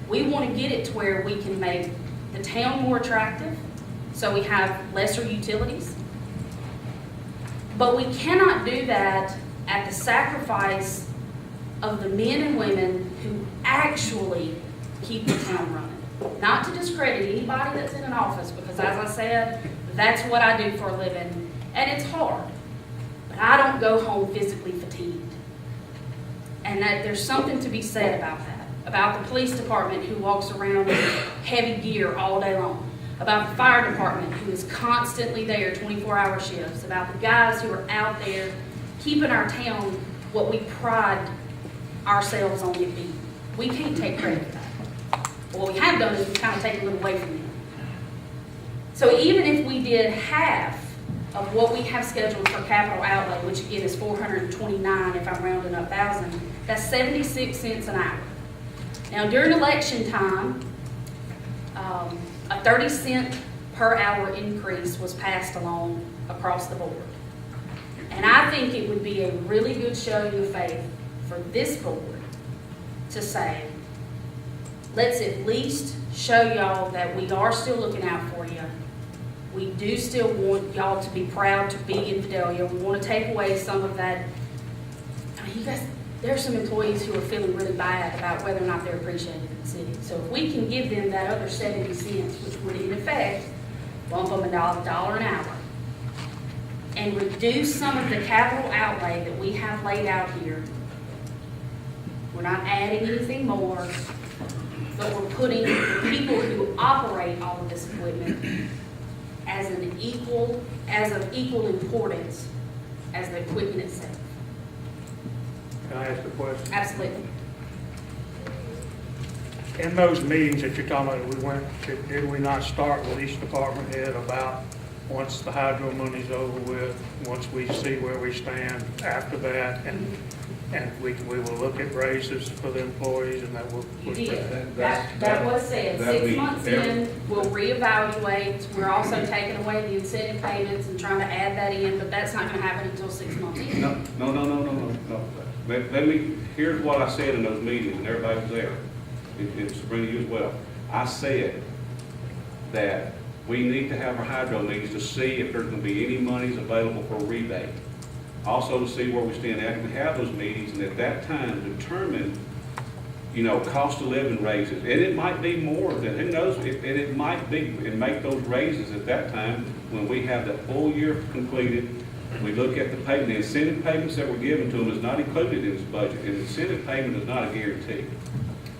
We want to get it to where we can make the town more attractive, so we have lesser utilities. But we cannot do that at the sacrifice of the men and women who actually keep the town running. Not to discredit anybody that's in an office, because as I said, that's what I do for a living, and it's hard. But I don't go home physically fatigued. And that there's something to be said about that. About the police department who walks around in heavy gear all day long. About the fire department who is constantly there, 24-hour shifts. About the guys who are out there keeping our town what we pride ourselves on it being. We can't take credit for that. What we have done is we kind of take a little away from them. So even if we did half of what we have scheduled for capital outlay, which again is $429 if I'm rounding up thousand, that's 76 cents an hour. Now during election time, a 30-cent per hour increase was passed along across the board. And I think it would be a really good showing of faith for this board to say, let's at least show y'all that we are still looking out for you. We do still want y'all to be proud to be in Vidalia. We want to take away some of that. I mean, you guys, there are some employees who are feeling really bad about whether or not they're appreciated in the city. So if we can give them that other 70 cents, which would in effect bump them $1 an hour, and reduce some of the capital outlay that we have laid out here, we're not adding anything more, but we're putting the people who operate all of this equipment as of equal importance as the equipment itself. Can I ask a question? Absolutely. In those meetings that you're talking about, we went to, did we not start with each department head about, once the hydro money's over with, once we see where we stand after that, and we will look at raises for the employees, and that will. You did. That was said. that'd 6 be months every- in, we'll reevaluate. We're also taking away the incentive payments and trying to add that in, but that's not gonna happen until 6 months in. No. Let me, here's what I said in those meetings, and everybody was there, and Sabrina, you as well. I said that we need to have our hydro meetings to see if there's gonna be any monies available for rebate. Also to see where we stand after we have those meetings, and at that time determine, cost of living raises. And it might be more than, who knows, and it might be, and make those raises at that time when we have that full year completed. We look at the payment, the incentive payments that were given to them is not included in this budget, and the incentive payment is not a guarantee.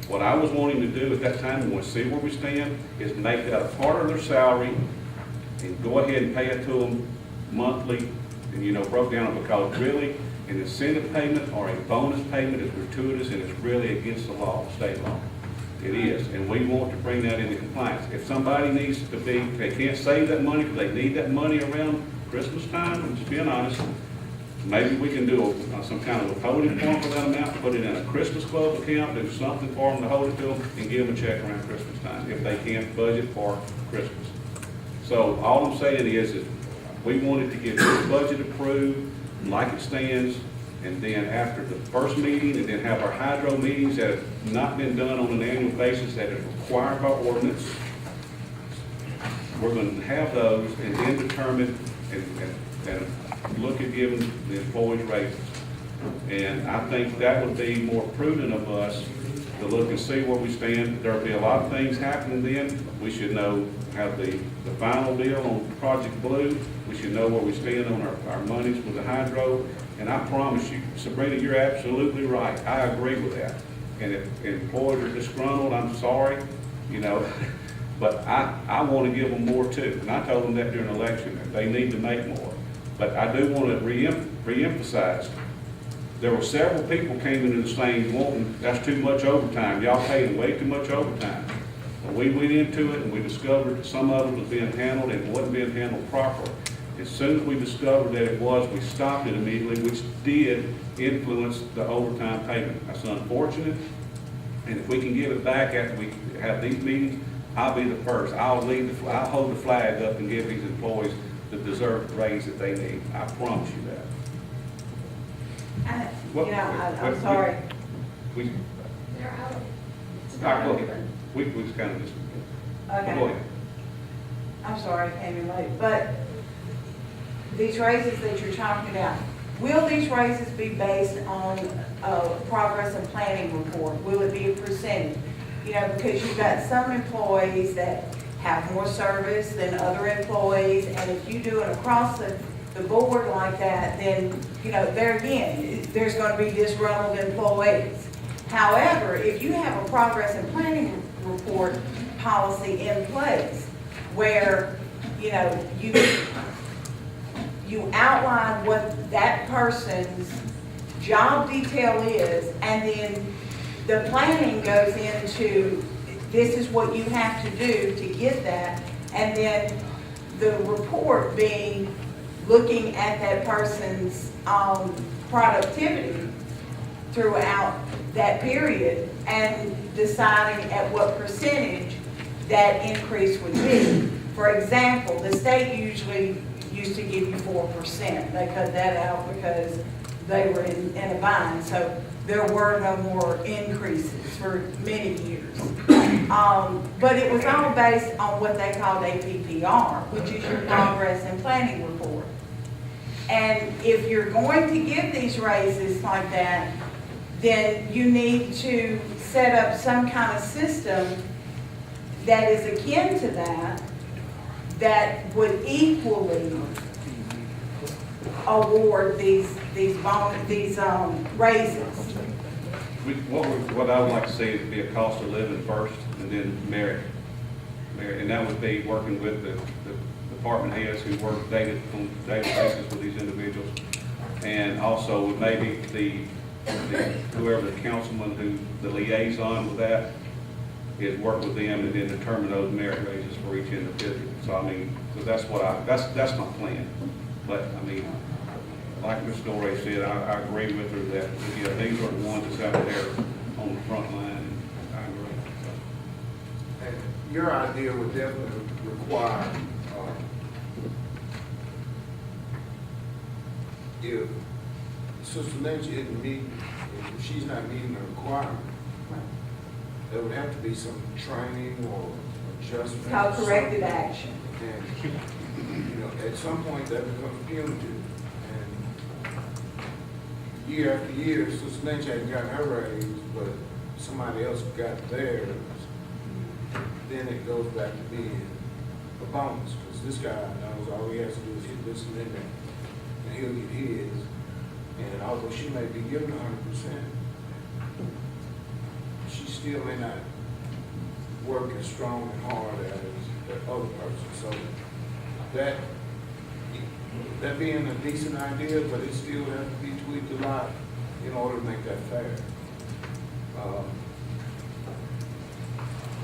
What I was wanting to do at that time, and want to see where we stand, is make that a part of their salary and go ahead and pay it to them monthly, and broke down, because really, an incentive payment or a bonus payment is gratuitous and it's really against the law, state law. It is, and we want to bring that into compliance. If somebody needs to be, they can't save that money because they need that money around Christmas time, I'm just being honest, maybe we can do some kind of withholding form for that amount, put it in a Christmas club account, do something for them to hold it to them, and give them a check around Christmas time, if they can't budget for Christmas. So all I'm saying is we wanted to get this budget approved like it stands, and then after the first meeting, and then have our hydro meetings that have not been done on an annual basis, that is required by ordinance. We're going to have those, and then determine and look at giving the employees raises. And I think that would be more prudent of us to look and see where we stand. There'll be a lot of things happening then. We should have the final deal on Project Blue. We should know where we stand on our monies with the hydro. And I promise you, Sabrina, you're absolutely right. I agree with that. And if employees are disgruntled, I'm sorry, but I want to give them more too. And I told them that during the election, that they need to make more. But I do want to reemphasize, there were several people came into this thing wanting, that's too much overtime. Y'all paying way too much overtime. Well, we went into it and we discovered that some of it was being handled and it wasn't being handled properly. As soon as we discovered that it was, we stopped it immediately, which did influence the overtime payment. That's unfortunate. And if we can give it back after we have these meetings, I'll be the first. I'll hold the flag up and give these employees the deserved raise that they need. I promise you that. I'm sorry. We, They're out. It's all right, go not ahead. We just kind of just, Okay. go ahead. I'm sorry, I came in late, but these raises that you're talking about, will these raises be based on a progress and planning report? Will it be a percentage? Because you've got some employees that have more service than other employees, and if you do it across the board like that, then, there again, there's going to be disgruntled employees. However, if you have a progress and planning report policy in place where, you outline what that person's job detail is, and then the planning goes into, this is what you have to do to get that, and then the report being looking at that person's productivity throughout that period and deciding at what percentage that increase would be. For example, the state usually used to give you 4%. They cut that out because they were in a bind. So there were no more increases for many years. But it was all based on what they called APPR, which is your progress and planning report. And if you're going to give these raises like that, then you need to set up some kind of system that is akin to that, that would equally award these raises. What I would like to see is be a cost of living first, and then merit. And that would be working with the department heads who work on daily basis with these individuals. And also with maybe whoever the councilman who, the liaison with that, is work with them and then determine those merit raises for each individual. So I mean, so that's that's my plan. But I mean, like Ms. Dorey said, I agree with her that, yeah, these are the ones that's out there on the front line, and I agree. And your idea would definitely require, if Sister Lynch isn't meeting, if she's not meeting the requirement, there would have to be some training or adjustment. It's called corrective action. And, you know, at some point that becomes punitive. And year after year, Sister Lynch hadn't gotten her raise, but somebody else got theirs, then it goes back to being a bonus, because this guy knows all he has to do is hit this and then that, and he'll get his. And although she may be given 100%, she still may not work as strong and hard as the other person. So that being a decent idea, but it still has to be tweaked a lot in order to make that fair.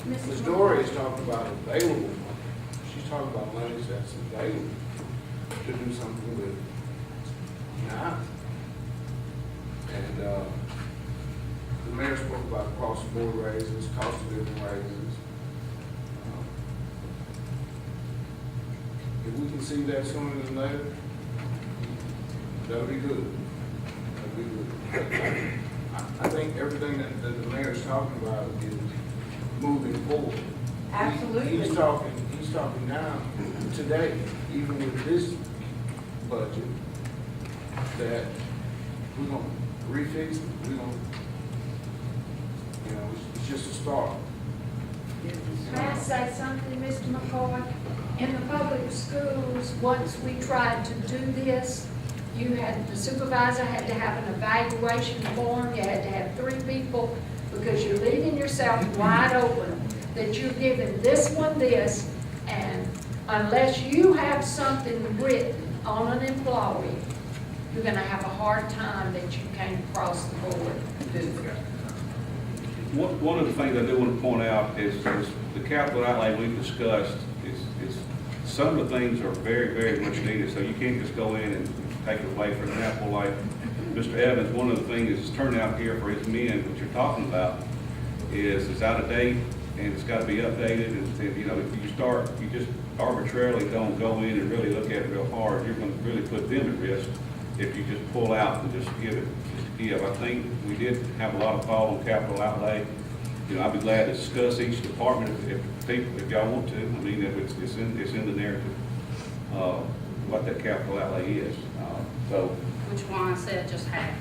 Ms. Dorey is talking about available money. She's talking about money that's available to do something with now. And the mayor spoke about across-the-board raises, cost of living raises. If we can see that sooner than later, that'll be good. That'll be good. I think everything that the mayor's talking about is moving forward. Absolutely. He's talking now, today, even with this budget, that we're gonna refix it, we're gonna, you know, it's just a start. May I say something, Mr. McCoy? In the public schools, once we tried to do this, the supervisor had to have an evaluation form, you had to have 3 people, because you're leaving yourself wide open, that you're giving this one this, and unless you have something written on an employee, you're gonna have a hard time that you came across the board to do it. One of the things I do want to point out is the capital outlay we've discussed is some of the things are very, very much needed, so you can't just go in and take it away. For example, like Mr. Evans, one of the things that's turned out here for his men, what you're talking about, is it's out of date and it's got to be updated. And you know, if you just arbitrarily don't go in and really look at it real hard, you're going to really put them at risk if you just pull out and just give. I think we did have a lot of thought on capital outlay. You know, I'd be glad to discuss each department if y'all want to. I mean, if it's in the narrative, what that capital outlay is. Which why I said just half.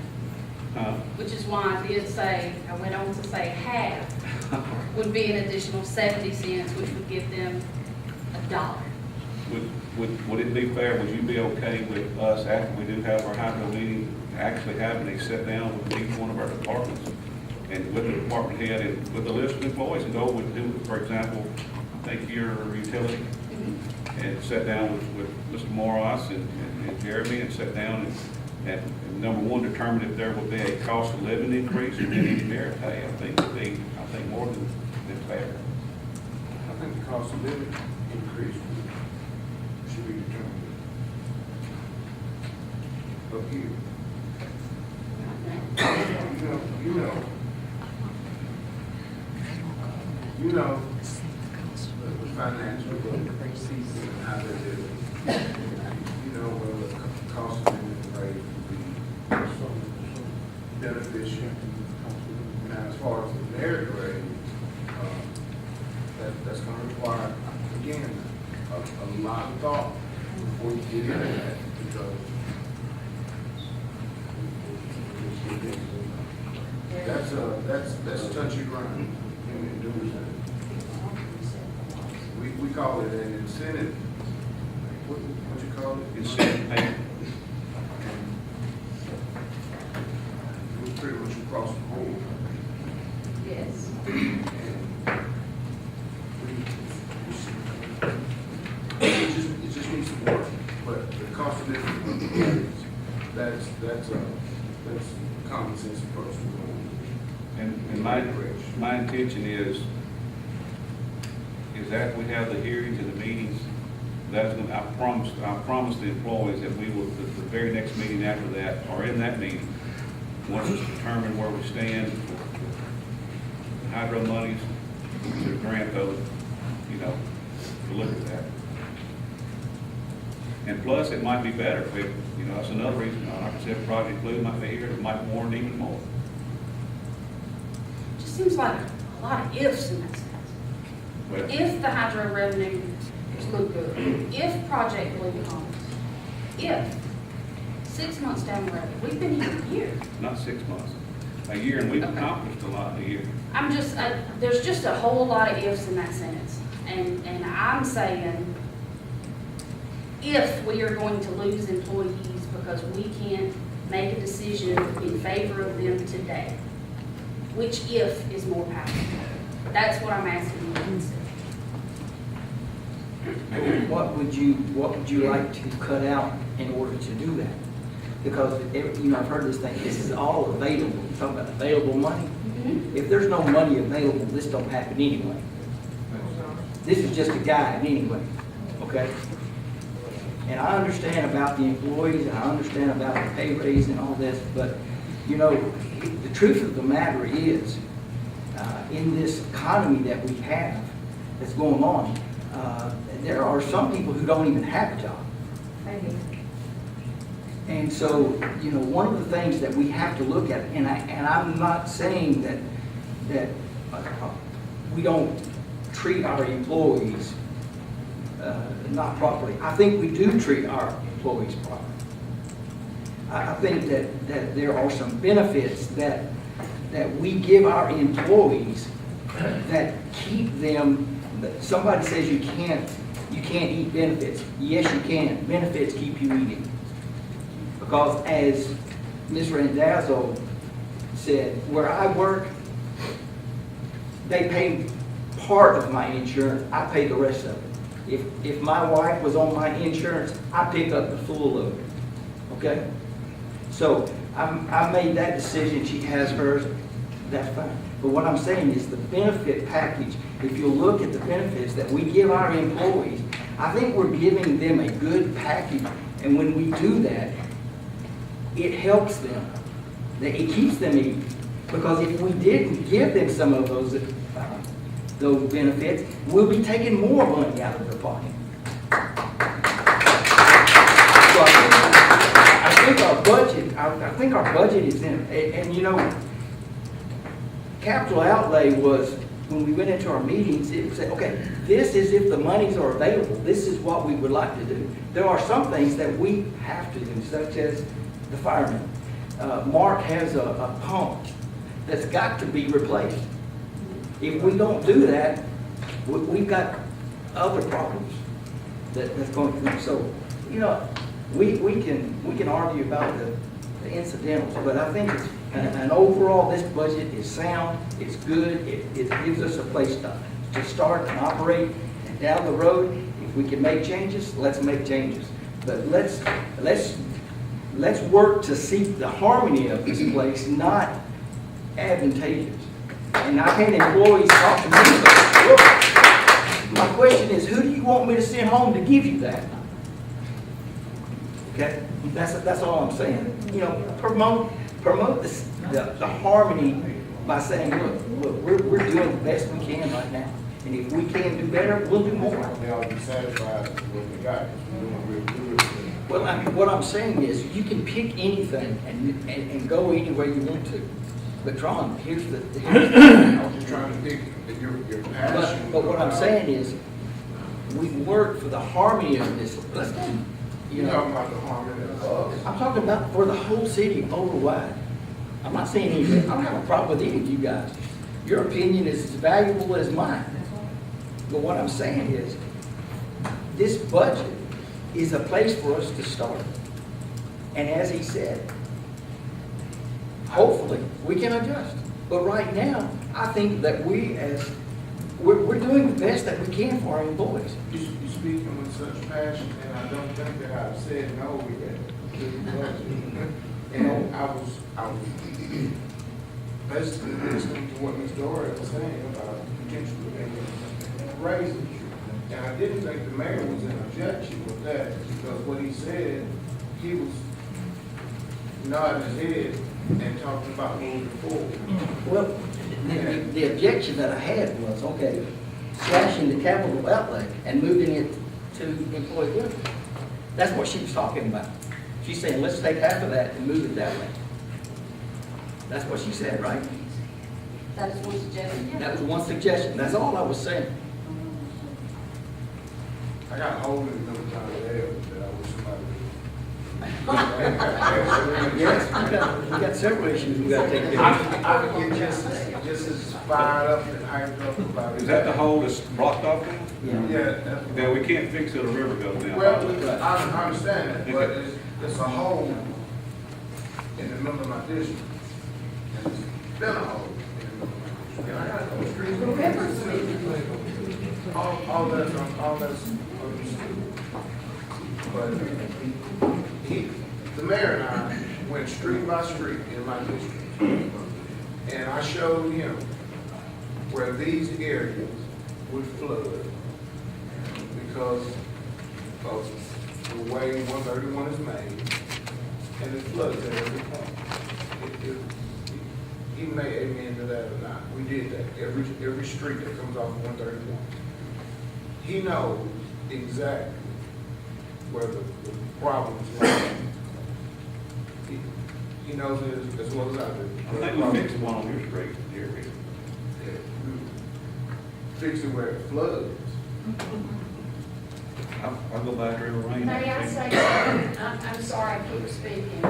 Which is why I did say, I went on to say half would be an additional 70 cents, which would give them $1. Would it be fair, would you be okay with us, after we do have our hydro meeting, actually having a sit down with each one of our departments and with the department head and with the list of employees and go with who, for example, take your utility and sit down with Mr. Morris and Jeremy and sit down and number one, determine if there would be a cost of living increase and then any merit pay. I think would be, more than fair. I think the cost of living increase should be determined up here. You know the financial and how they do it. You know where the cost of living rate would be beneficial. Now, as far as the merit rate, that's going to require, again, a lot of thought before you get into that, because touch your grind in doing that. We call it an incentive, what you call it? Incentive payment. It was pretty much across the board. Yes. It just needs some work, but the cost of living, that's common sense approach to going. And my intention is that we have the hearings and the meetings, I promised the employees that we will, the very next meeting after that, or in that meeting, once it's determined where we stand, the hydro monies, to grant those, to look at that. And plus, it might be better if, that's another reason, like I said, Project Blue might be here, it might warrant even more. Just seems like a lot of ifs in that sense. Well, If the hydro revenue look good, if Project Blue comes, if 6 months down the road, we've been here a year. not 6 months, a year, and we've Okay. accomplished a lot in a year. There's just a whole lot of ifs in that sentence. And I'm saying, if we are going to lose employees because we can't make a decision in favor of them today, which if is more powerful? That's what I'm asking you to consider. What would you like to cut out in order to do that? Because, I've heard this thing, this is all available. You're talking about available money. If there's no money available, this don't happen anyway. This is just a guide anyway, okay? And I understand about the employees, and I understand about the pay raise and all this, but, the truth of the matter is, in this economy that we have that's going on, there are some people who don't even have a job. And so, one of the things that we have to look at, and I'm not saying that we don't treat our employees not properly. I think we do treat our employees properly. I think that there are some benefits that we give our employees that keep them. Somebody says you can't eat benefits. Yes, you can. Benefits keep you eating. Because as Ms. Randazzo said, where I work, they pay part of my insurance. I pay the rest of it. If my wife was on my insurance, I pick up the full load. Okay? So I made that decision. She has hers. That's fine. But what I'm saying is the benefit package, if you look at the benefits that we give our employees, I think we're giving them a good package. And when we do that, it helps them. It keeps them eating. Because if we didn't give them some of those benefits, we'll be taking more money out of their pocket. So I think our budget is in, and capital outlay was, when we went into our meetings, it said, okay, this is if the monies are available, this is what we would like to do. There are some things that we have to do, such as the firemen. Mark has a pump that's got to be replaced. If we don't do that, we've got other problems that's going through. So, we can argue about the incidentals, but I think it's an overall, this budget is sound, it's good, it gives us a place to start and operate, and down the road, if we can make changes, let's make changes. But let's work to seek the harmony of this place, not advantageous. And I've had employees talk to me, look, my question is, who do you want me to send home to give you that? Okay, that's all I'm saying. Promote the harmony by saying, look, we're doing the best we can right now. And if we can do better, we'll do more. They ought to be satisfied with what they got. We're doing real good. Well, what I'm saying is, you can pick anything and go anywhere you want to. But Ron, here's the I'm just trying to pick your passion. but what I'm saying is, we work for the harmony of this. You're talking about the harmony of us. I'm talking about for the whole city overwide. I'm not saying anything. I don't have a problem with any of you guys. Your opinion is as valuable as mine. But what I'm saying is, this budget is a place for us to start. And as he said, hopefully, we can adjust. But right now, I think that we're doing the best that we can for our employees. You speaking with such passion, and I don't think that I've said no yet to the budget. And I was basically listening to what Ms. Dory was saying about potentially making raises. And I didn't think the mayor was in objection with that, because what he said, he was nodding his head and talking about moving forward. Well, the objection that I had was, okay, slashing the capital outlay and moving it to employee benefits. That's what she was talking about. She's saying, let's take half of that and move it that way. That's what she said, right? That is one suggestion, yeah. That was one suggestion. That's all I was saying. I got a hold of it another time there that I wish somebody would. Yes, we got several issues we gotta take care of. I get just as fired up and hyped up about it. Is that the hole that's blocked off then? Yeah. that's- Then we can't fix it, a river goes down. Well, I understand that, but it's a hole in the middle of my district. And it's been a hole in the middle of my district. And I got those streets. The river's leaving. All that's understood. But the mayor and I went street by street in my district. And I showed him where these areas would flood because of the way 131 is made, and it floods at every point. He may amen to that or not. We did that, every street that comes off of 131. He knows exactly where the problems lie. He knows it as well as I do. I think we fixed one on your street here. Fix it where it floods. I'll go back there in the rain. May I say something? I'm sorry I keep speaking.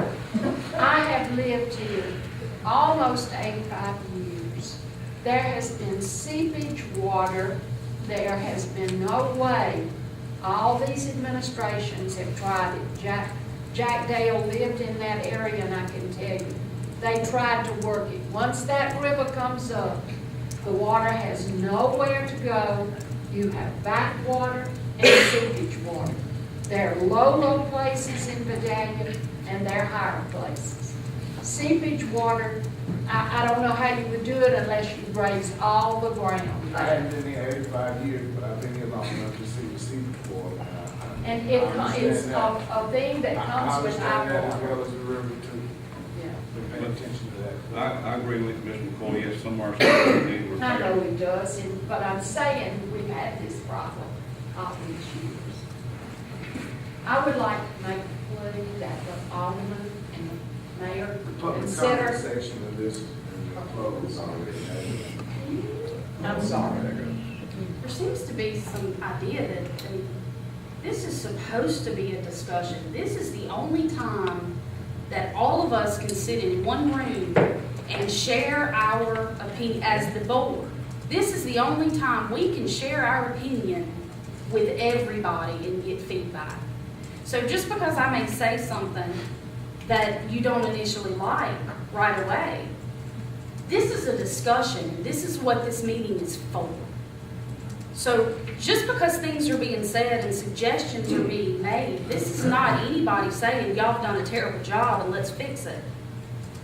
I have lived here almost 85 years. There has been seepage water. There has been no way. All these administrations have tried it. Jack Dale lived in that area, and I can tell you, they tried to work it. Once that river comes up, the water has nowhere to go. You have backwater and seepage water. There are low places in Vidalia, and there are higher places. Seepage water, I don't know how you would do it unless you raise all the ground. I haven't been here 85 years, but I've been here long enough to see the seepage water. And it's a thing that comes with I understand that as our well water. as the river too. Yeah. We pay attention to that. I agree with Mr. McCoy, yes, some of our streets need I know repair. he does, but I'm saying we've had this problem all these years. I would like to make a plea that the alderman and the mayor The public consider. comment section of this is closed already. I'm sorry. There seems to be some idea that this is supposed to be a discussion. This is the only time that all of us can sit in one room and share our opinion as the board. This is the only time we can share our opinion with everybody and get feedback. So just because I may say something that you don't initially like right away, this is a discussion. This is what this meeting is for. So just because things are being said and suggestions are being made, this is not anybody saying y'all have done a terrible job and let's fix it.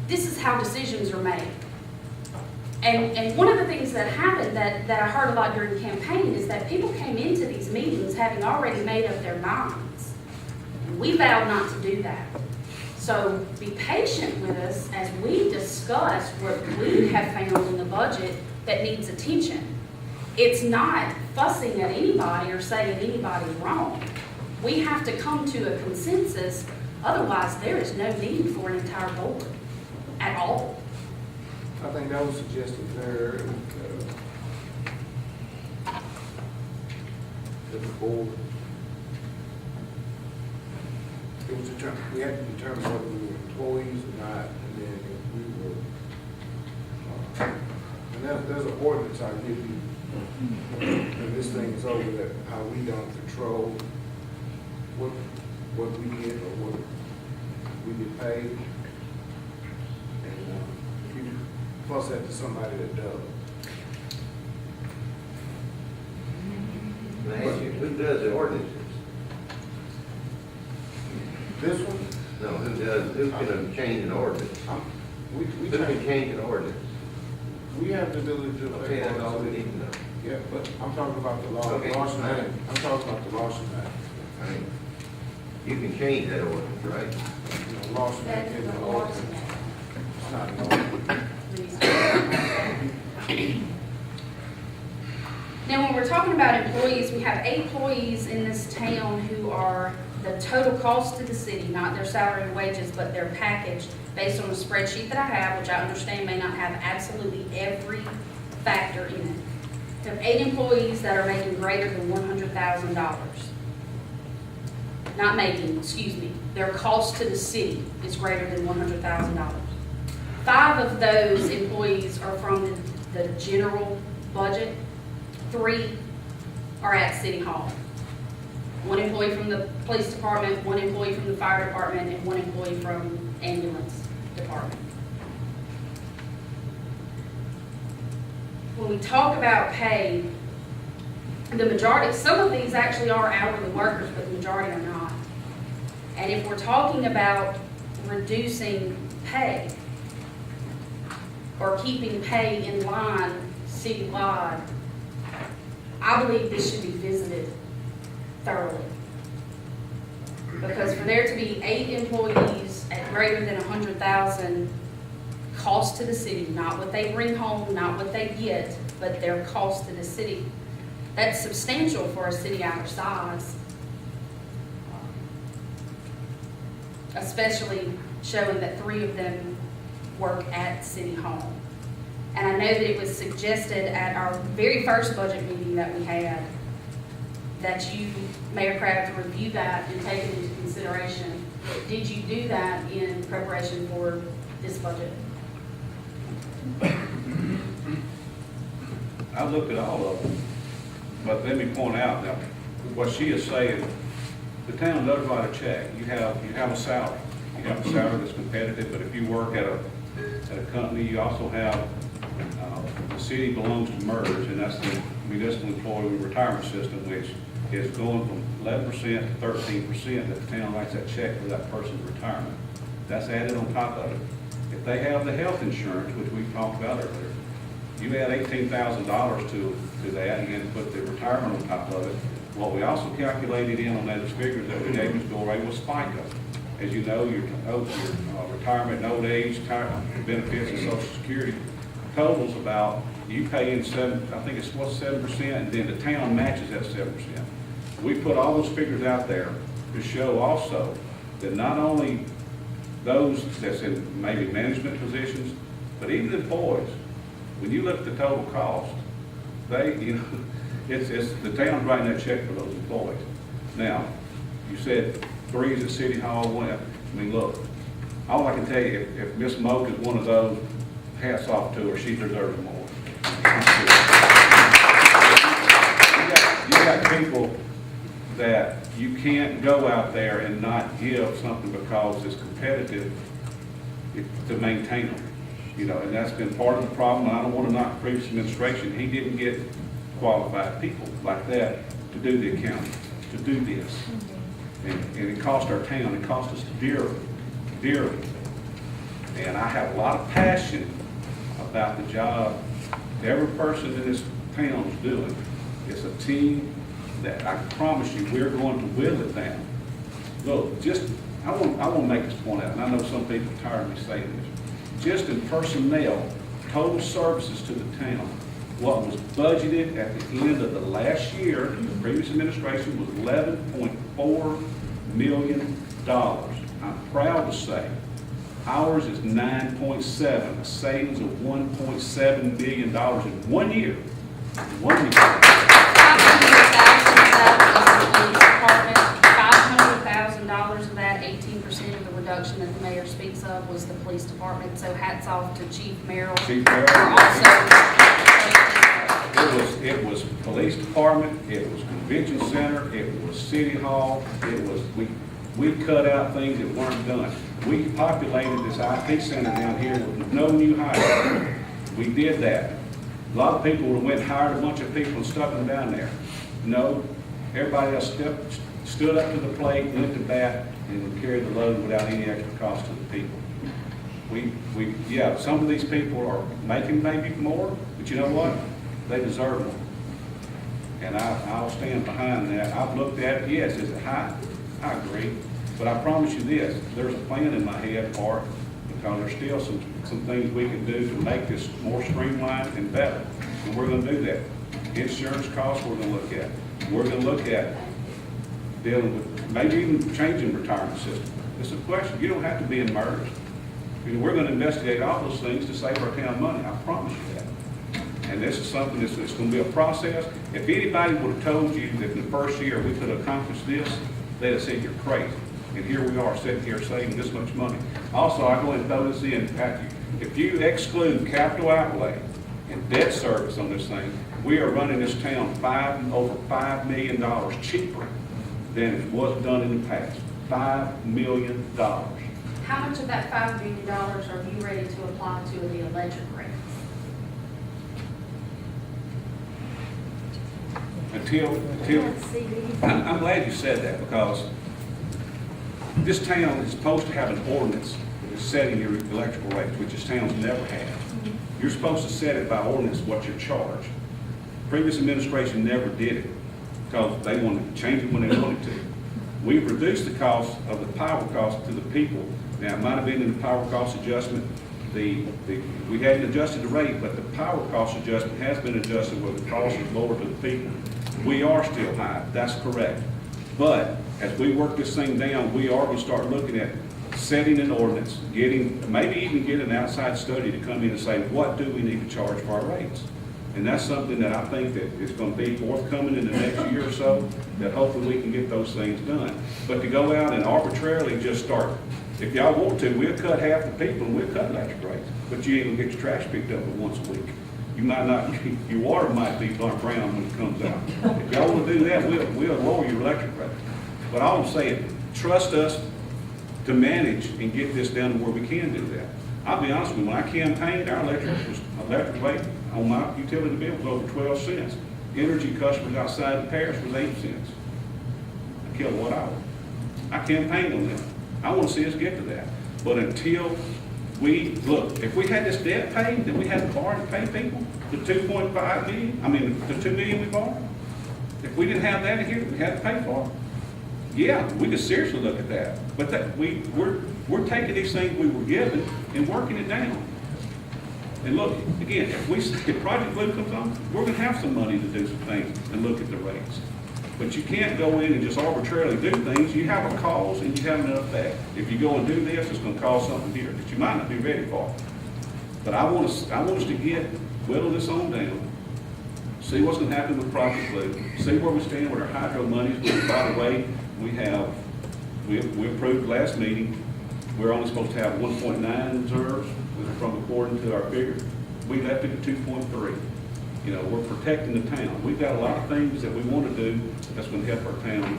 This is how decisions are made. And one of the things that happened that I heard a lot during campaign is that people came into these meetings having already made up their minds. We vowed not to do that. So be patient with us as we discuss what we have found in the budget that needs attention. It's not fussing at anybody or saying anybody's wrong. We have to come to a consensus, otherwise there is no need for an entire board at all. I think that was suggested there, that the board, it was determined, we had to determine whether we were employees or not, and then if we were, And there's an ordinance I give you, when this thing is over, that how we don't control what we get or what we get paid. And if you fuss that to somebody that does. Can I ask you, who does the ordinances? This one, No, who's gonna change an ordinance? we Who can change an ordinance? we have the ability to. Okay, that's all we need to know. Yeah, but I'm talking about the law, Okay. Lawson Act. I'm talking about the Lawson Act. I mean, you can change that ordinance, right? You know, Lawson Act That's is the an Lord's ordinance. name. It's not an ordinance. Now, when we're talking about employees, we have 8 employees in this town who are the total cost to the city, not their salary and wages, but their package, based on the spreadsheet that I have, which I understand may not have absolutely every factor in it. We have 8 employees that are making greater than $100,000. Not making, excuse me, their cost to the city is greater than $100,000. 5 of those employees are from the general budget. 3 are at City Hall. 1 employee from the police department, 1 employee from the fire department, and 1 employee from ambulance department. When we talk about pay, the majority, some of these actually are hourly workers, but the majority are not. And if we're talking about reducing pay or keeping pay in line citywide, I believe this should be visited thoroughly. Because for there to be 8 employees at greater than 100,000 cost to the city, not what they bring home, not what they get, but their cost to the city, that's substantial for a city our size. Especially showing that 3 of them work at City Hall. And I know that it was suggested at our very first budget meeting that we had that you, Mayor Crabbe, review that and take it into consideration. Did you do that in preparation for this budget? I looked at all of them, but let me point out now, what she is saying, the town does write a check. You have a salary. You have a salary that's competitive, but if you work at a company, you also have, the city belongs to MERS, and that's the municipal employee retirement system, which is going from 11% to 13% that the town writes that check for that person's retirement. That's added on top of it. If they have the health insurance, which we talked about earlier, you add $18,000 to that, and then put the retirement on top of it. What we also calculated in on those figures that we gave Ms. Dorey was FICA. As you know, your retirement and old age benefits and Social Security totals about, you pay in 7%, and then the town matches that 7%. We put all those figures out there to show also that not only those that's in maybe management positions, but even the employees, when you look at the total cost, it's the town's writing that check for those employees. Now, you said 3 is at City Hall, 1. I mean, look, all I can tell you, if Miss Moak is one of those, hats off to her, she deserves more. You got people that you can't go out there and not give something because it's competitive to maintain them. You know, and that's been part of the problem. I don't want to knock the previous administration. He didn't get qualified people like that to do the accounting, to do this. And it cost our town, it cost us dearly, dearly. And I have a lot of passion about the job every person in this town is doing. It's a team that I promise you, we're going to will it down. Look, I want to make this point out, and I know some people are tired of me saying this. Just in personnel, total services to the town, what was budgeted at the end of the last year, the previous administration, was $11.4 million. I'm proud to say ours is 9.7, a savings of $1.7 million in 1 year. 1 year. $500,000 of that, 18% of the reduction that the mayor speaks of was the police department. So hats off to Chief Merrill. Chief Merrill. For also was police department, it was convention center, it was city hall, it was, we cut out things that weren't done. We populated this IT center down here with no new hires. We did that. A lot of people went and hired a bunch of people and stuck them down there. No, everybody else stood up to the plate, went to bat, and carried the load without any extra cost to the people. Yeah, some of these people are making maybe more, but you know what? They deserve more. And I'll stand behind that. I've looked at it, yes, is it high? I agree. But I promise you this, there's a plan in my head for it, because there's still some things we can do to make this more streamlined and better. And we're gonna do that. Insurance costs we're gonna look at. We're gonna look at dealing with, maybe even changing retirement system. It's a question, you don't have to be immersed. We're gonna investigate all those things to save our town money, I promise you that. And this is something that's gonna be a process. If anybody would have told you that in the first year we could accomplish this, they'd have said you're crazy. And here we are sitting here saving this much money. Also, I go ahead and throw this in, if you exclude capital outlay and debt service on this thing, we are running this town over $5 million cheaper than it was done in the past. $5 million. How much of that $5 million are you ready to apply to the electric rates? I'm glad you said that, because this town is supposed to have an ordinance that is setting your electrical rates, which this town's never had. You're supposed to set it by ordinance what you're charged. Previous administration never did it, because they wanted to change it when they wanted to. We've reduced the cost of the power cost to the people. Now, it might have been in the power cost adjustment, we hadn't adjusted the rate, but the power cost adjustment has been adjusted where the cost is lower to the people. We are still high, that's correct. But as we work this thing down, we are going to start looking at setting an ordinance, maybe even get an outside study to come in and say, what do we need to charge for our rates? And that's something that I think that is going to be forthcoming in the next year or so, that hopefully we can get those things done. But to go out and arbitrarily just start, if y'all want to, we'll cut half the people and we'll cut electric rates, but you ain't going to get your trash picked up but once a week. You might not, your water might be burnt brown when it comes out. If y'all want to do that, we'll lower your electric rate. But all I'm saying, trust us to manage and get this down to where we can do that. I'll be honest with you, when I campaigned, our electric rate on my utility bill was over 12 cents. Energy customers outside the parish was 8 cents a kilowatt hour. I campaigned on that. I want to see us get to that. But until if we had this debt paid, then we had to borrow to pay people the $2.5 million, the $2 million we borrowed. If we didn't have that in here, we had to pay for it. Yeah, we could seriously look at that. But we're taking these things we were given and working it down. And look, again, if Project Blue comes on, we're going to have some money to do some things and look at the rates. But you can't go in and just arbitrarily do things. You have a cause and you have an effect. If you go and do this, it's going to cause something here that you might not be ready for. But I want us to whittle this on down, see what's going to happen with Project Blue, see where we stand with our hydro monies, which, by the way, we approved last meeting. We're only supposed to have 1.9 reserves from according to our figure. We left it at 2.3. We're protecting the town. We've got a lot of things that we want to do that's going to help our town.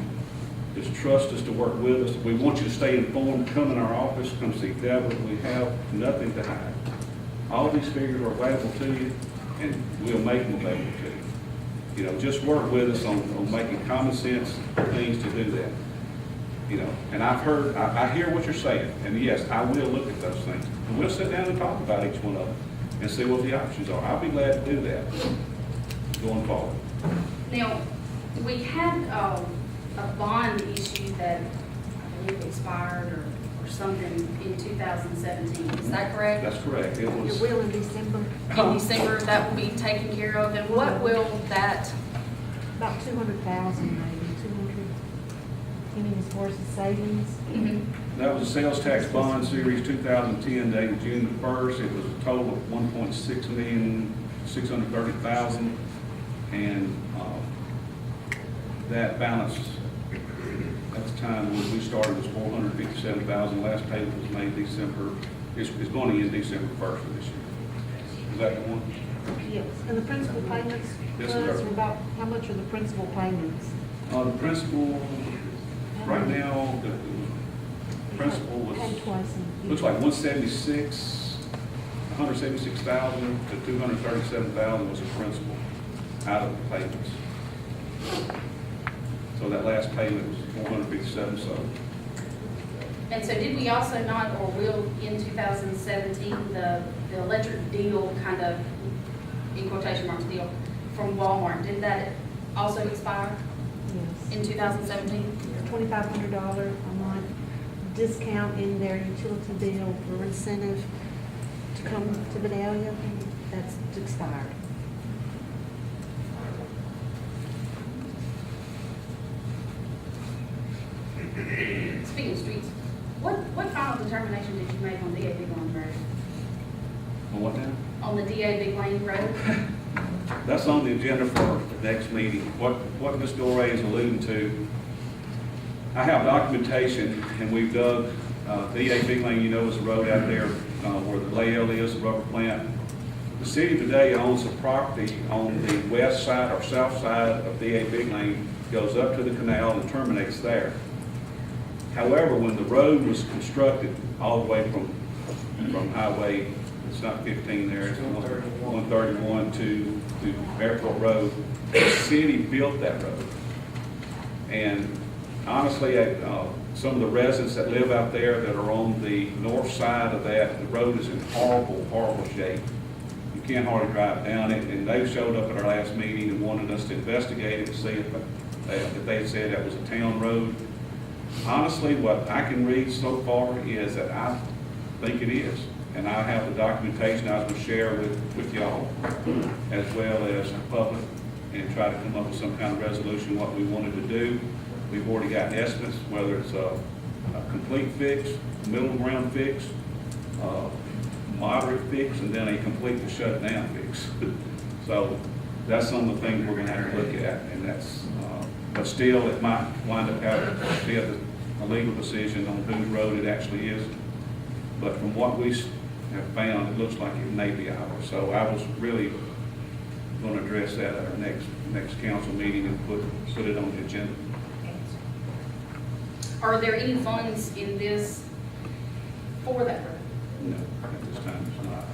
Just trust us to work with us. We want you to stay informed. Come in our office, come see Devin. We have nothing to hide. All these figures are available to you, and we'll make them available to you. Just work with us on making common sense things to do that. And I hear what you're saying, and yes, I will look at those things. And we'll sit down and talk about each one of them and see what the options are. I'll be glad to do that going forward. Now, we had a bond issue that I believe expired or something in 2017. Is that correct? That's correct. It It was. will in December, In December, that will be taken care of. And what will that, about 200,000 maybe, 200, any as far as the savings. That was a sales tax bond series 2010 dated June the 1st. It was a total of $1,630,000, and that balance at the time when we started was $457,000. Last payment was made December. It's going to end December 1st of this year. Is that the one? Yes, and the principal payments, Yes, was sir. about, how much are the principal payments? The principal, right now, the principal was, Had twice in. looks like 176,000 to 237,000 was the principal out of the payments. So that last payment was 457, so. And so did we also not, or will in 2017, the electric deal kind of, in quotation marks deal, from Walmart, did that also expire Yes. in 2017? $2,500 a month discount in their utility bill for incentive to come to Vidalia. That's expired. Speaking of streets, what final determination did you make on DA Big Lane Road? On what now? On the DA Big Lane Road? That's on the agenda for the next meeting. What Ms. Doré is alluding to, I have documentation, and we've dug, DA Big Lane, you know, is the road out there where the layout is, the rubber plant. The city today owns the property on the west side or south side of DA Big Lane, goes up to the canal and terminates there. However, when the road was constructed all the way from highway, it's not 15 there, it's 131 to Airport Road, the city built that road. And honestly, some of the residents that live out there that are on the north side of that, the road is in horrible, horrible shape. You can't hardly drive down it, and they showed up at our last meeting and wanted us to investigate it to see if they had said that was a town road. Honestly, what I can read so far is that I think it is. And I have the documentation I was going to share with y'all, as well as the public, and try to come up with some kind of resolution, what we wanted to do. We've already got estimates, whether it's a complete fix, middle ground fix, moderate fix, and then a complete to shut down fix. So that's some of the things we're going to have to look at, and that's, but still, it might wind up having to be a legal decision on whose road it actually is. But from what we have found, it looks like it may be ours. So I was really going to address that at our next council meeting and put it on the agenda. Are there any funds in this for that road? No, at this time it's not.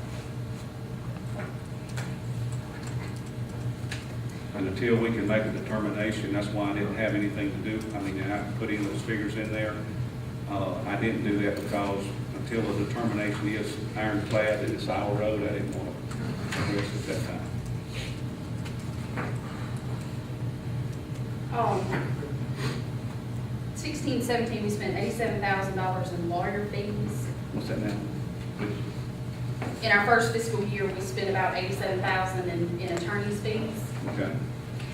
And until we can make a determination, that's why I didn't have anything to do. I mean, I put in those figures in there. I didn't do that because until the determination is ironclad that it's our road, I didn't want to address it at that time. 16, 17, we spent $87,000 in lawyer fees. What's that now? In our first fiscal year, we spent about $87,000 in attorney's fees. Okay.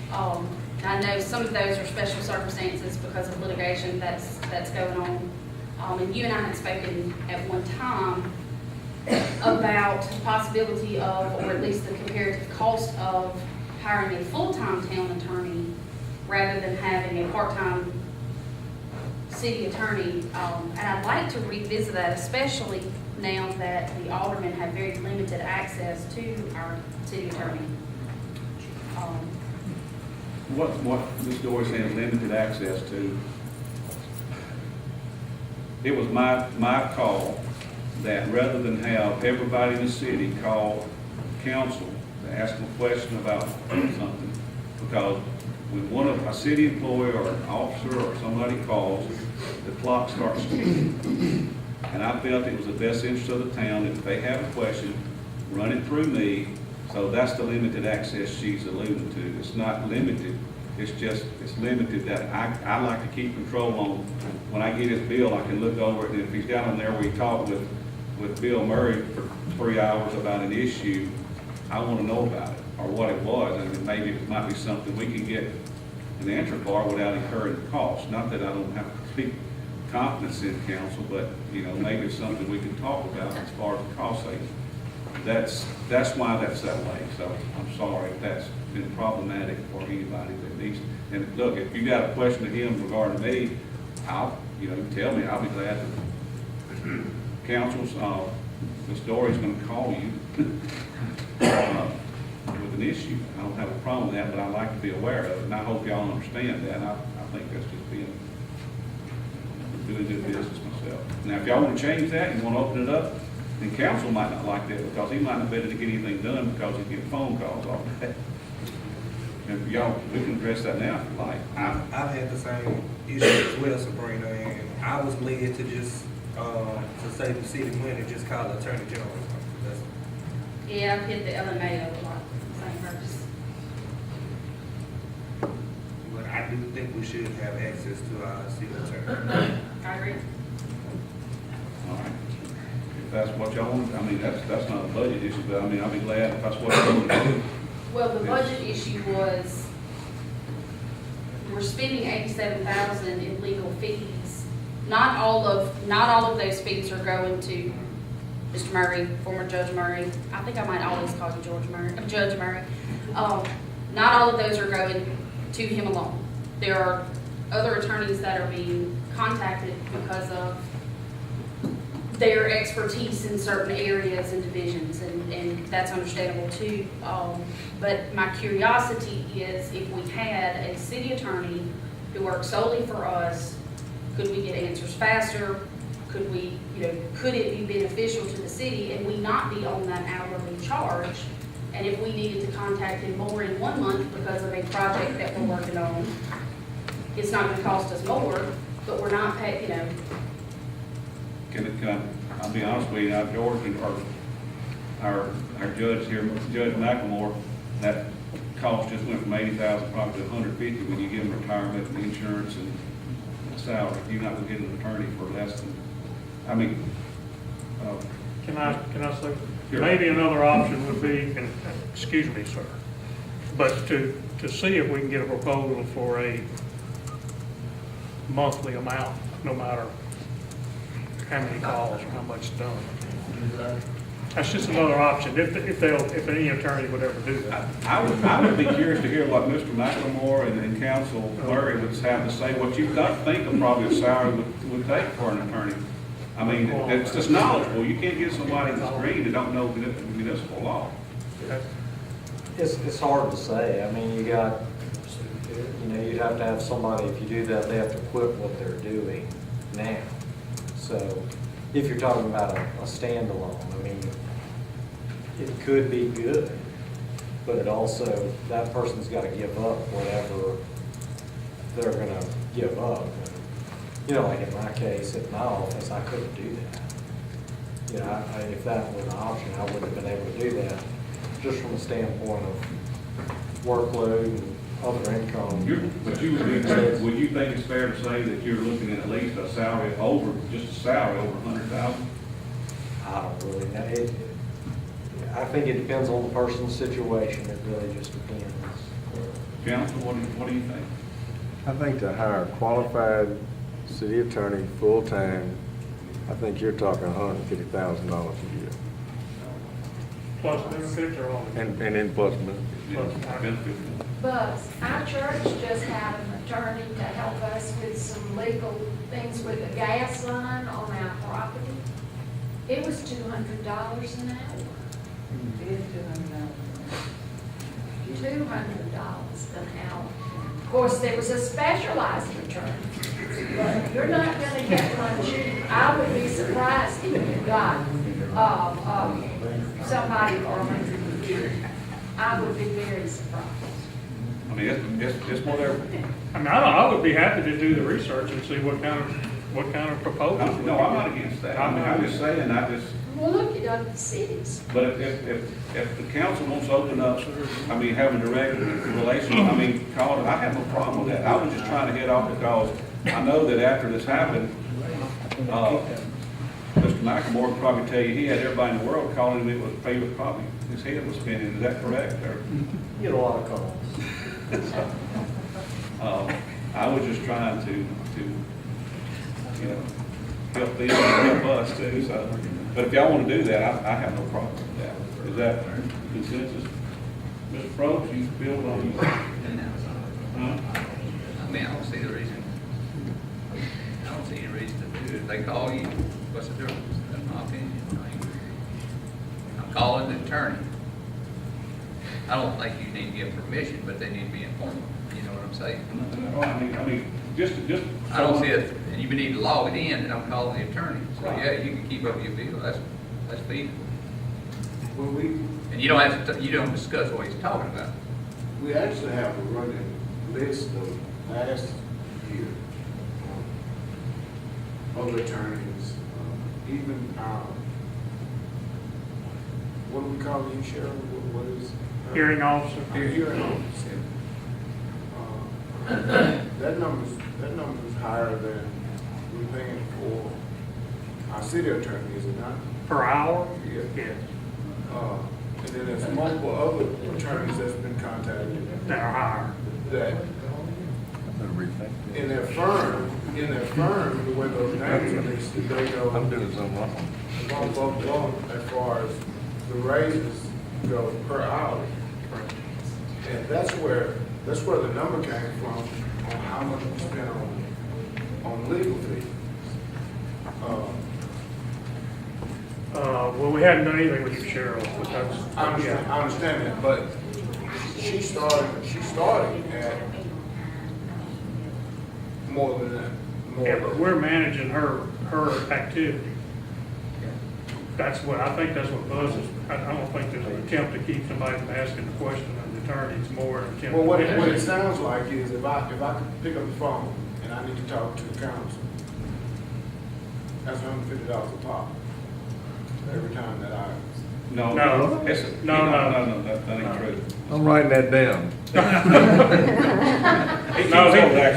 I know some of those are special circumstances because of litigation that's going on. And you and I had spoken at one time about the possibility of, or at least the comparative cost of hiring a full-time town attorney rather than having a part-time city attorney. And I'd like to revisit that, especially now that the aldermen have very limited access to our city attorney. What Ms. Doris has limited access to, it was my call that rather than have everybody in the city call council to ask them a question about something, because when a city employee or an officer or somebody calls, the clock starts ticking. And I felt it was the best interest of the town that if they have a question, run it through me. So that's the limited access she's alluding to. It's not limited, it's limited that I like to keep control on. When I get his bill, I can look over it, and if he's got on there where he talked with Bill Murray for 3 hours about an issue, I want to know about it, or what it was, and maybe it might be something we can get an answer for without incurring the cost. Not that I don't have complete confidence in council, but, maybe it's something we can talk about as far as the cost savings. That's why that's that way. So I'm sorry if that's been problematic for anybody that needs. And look, if you got a question to him regarding me, tell me. I'll be glad to. Council's, Ms. Dory's going to call you. with an issue. I don't have a problem with that, but I like to be aware of it, and I hope y'all understand that. I think that's just doing good business myself. Now, if y'all want to change that, and want to open it up, then council might not like that, because he might not be able to get anything done, because he's getting phone calls all day. And y'all, we can address that now if you like. I've had the same issue as well, Sabrina, and I was led to just, to save the city money, just call Attorney General. That's- Yeah, I've hit the LMA a lot, same purpose. But I do think we should have access to our city attorney. I agree. All right. If that's what y'all want, I mean, that's not a budget issue, but I mean, I'll be glad if that's what y'all want to do. Well, the budget issue was, we're spending $87,000 in legal fees. Not all of those fees are going to Mr. Murray, former Judge Murray. I think I might always call you Judge Murray. Not all of those are going to him alone. There are other attorneys that are being contacted because of their expertise in certain areas and divisions, and that's understandable too. But my curiosity is, if we had a city attorney who worked solely for us, could we get answers faster? Could we, could it be beneficial to the city and we not be on that hourly charge? And if we needed to contact him more in 1 month because of a project that we're working on, it's not gonna cost us more, but we're not paying, I'll be honest with you, our George and our judge here, Judge McLemore, that cost just went from 80,000 probably to 150 when you give him retirement and insurance and salary. You're not gonna get an attorney for less than, I mean, Can I say, Sure. maybe another option would be, and excuse me, sir, but to see if we can get a proposal for a monthly amount, no matter how many calls or how much done. That's just another option, if any attorney would ever do that. I would be curious to hear what Mr. McLemore and Counsel Murray would have to say, what you've got to think of probably a salary would take for an attorney. I mean, it's just knowledgeable. You can't get somebody in the screen that don't know municipal law. It's hard to say. I mean, you'd have to have somebody, if you do that, they have to quit what they're doing now. So if you're talking about a standalone, I mean, it could be good, but it also, that person's got to give up whatever they're going to give up. Like in my case, at my office, I couldn't do that. If that was an option, I wouldn't have been able to do that, just from the standpoint of workload and other income. But would you think it's fair to say that you're looking at least a salary over, just a salary over 100,000? I don't really know. I think it depends on the person's situation. It really just depends. Counsel, what do you think? I think to hire a qualified city attorney full-time, I think you're talking $150,000 a year. Plus benefits or all? And then plus Benefits. But our church just had an attorney to help us with some legal things with the gas line on our property. It was $200 an hour. $200 an hour. Of course, there was a specialized attorney, but you're not gonna get one cheap. I would be surprised if you got, somebody for $100. I would be very surprised. I mean, it's whatever. I mean, I would be happy to do the research and see what kind of proposals. No, I'm not against that. I mean, I'm just saying, Well, look at other cities. but if the council wants to open up, I mean, have a direct relation, I mean, call it, I have no problem with that. I was just trying to head off because I know that after this happened, Mr. McLemore would probably tell you he had everybody in the world calling him, he was probably, his head was spinning. Is that correct? Or? You get a lot of calls. I was just trying to help them and help us too, so. But if y'all want to do that, I have no problem with that. Is that consensus? Mr. Probst, you build on you? I mean, I don't see the reason. I don't see any reason to do it. If they call you, what's the difference? That's my opinion. I'm calling the attorney. I don't think you need to give permission, but they need to be informed, you know what I'm saying? I mean, just. I don't see it, and you need to log it in, and I'm calling the attorney, so yeah, you can keep up your bill, that's feasible. Well, And you don't have to, you don't discuss what he's talking about. we actually have a running list of last year of attorneys, even what do we call you, Cheryl? What is? Hearing officer. Hearing officer. That number's higher than we're paying for our city attorney, is it not? Per hour? Yeah. Yes, And then there's multiple other attorneys that's been contacted that are higher. that in their firm, the way those names are listed, they go I'm doing something wrong. bump as far as the raises go per hour. And that's where the number came from, on how much we spent on legal fees. Well, we hadn't done anything with you, Cheryl, but that's. I understand that, but she started at more than that. Yeah, but we're managing her activity. I think that's what buzzes. I don't think there's an attempt to keep somebody from asking the question of the attorney. It's more an attempt. Well, what it sounds like is if I could pick up the phone and I need to talk to the council, that's $150 a pop. Every time that I. No, No. that ain't true. I'm writing that down.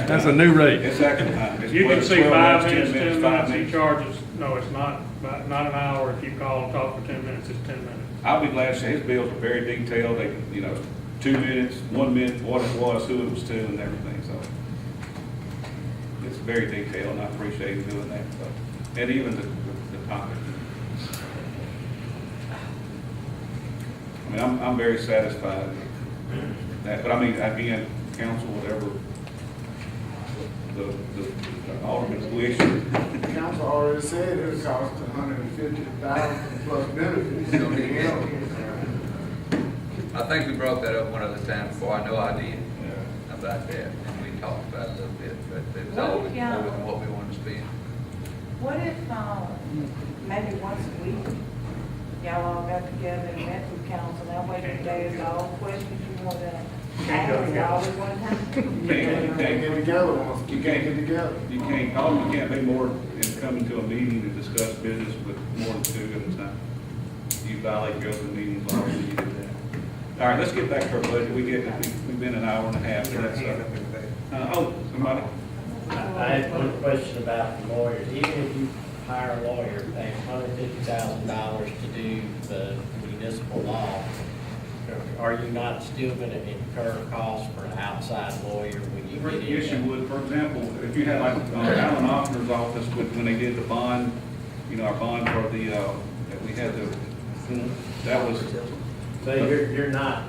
That's a new rate. It's actually time. You can see 12 5 minutes, minutes, 10 5 minutes, he minutes. charges, no, it's not an hour. If you call and talk for 10 minutes, it's 10 minutes. I'll be glad to say his bills are very detailed, they, 2 minutes, 1 minute, what it was, who it was to, and everything, so. It's very detailed, and I appreciate him doing that, so. And even the topic. I mean, I'm very satisfied with that, but I mean, again, council, whatever the alderman's wish. The council already said it would cost $150,000 plus benefits. So, I think we brought that up one other time before, I know I did, about that, and we talked about it a little bit, but it was always more than what we wanted to spend. What if, maybe once a week, y'all all got together and met with council, that way you guys all questions you want to ask, all at one time? You can't get together once, you can't get together. You can't be more in coming to a meeting to discuss business with more than 2 at a time. You violate your open meeting law when you do that. All right, let's get back to our budget. We've been an hour and a half. So that's, somebody? I had one question about the lawyers. Even if you hire a lawyer, pay $150,000 to do the municipal law, are you not still going to incur costs for an outside lawyer when you get in? Yes, you would. For example, if you had like Alan Offner's office when they did the bond, our bond for the, that we had that was. So you're not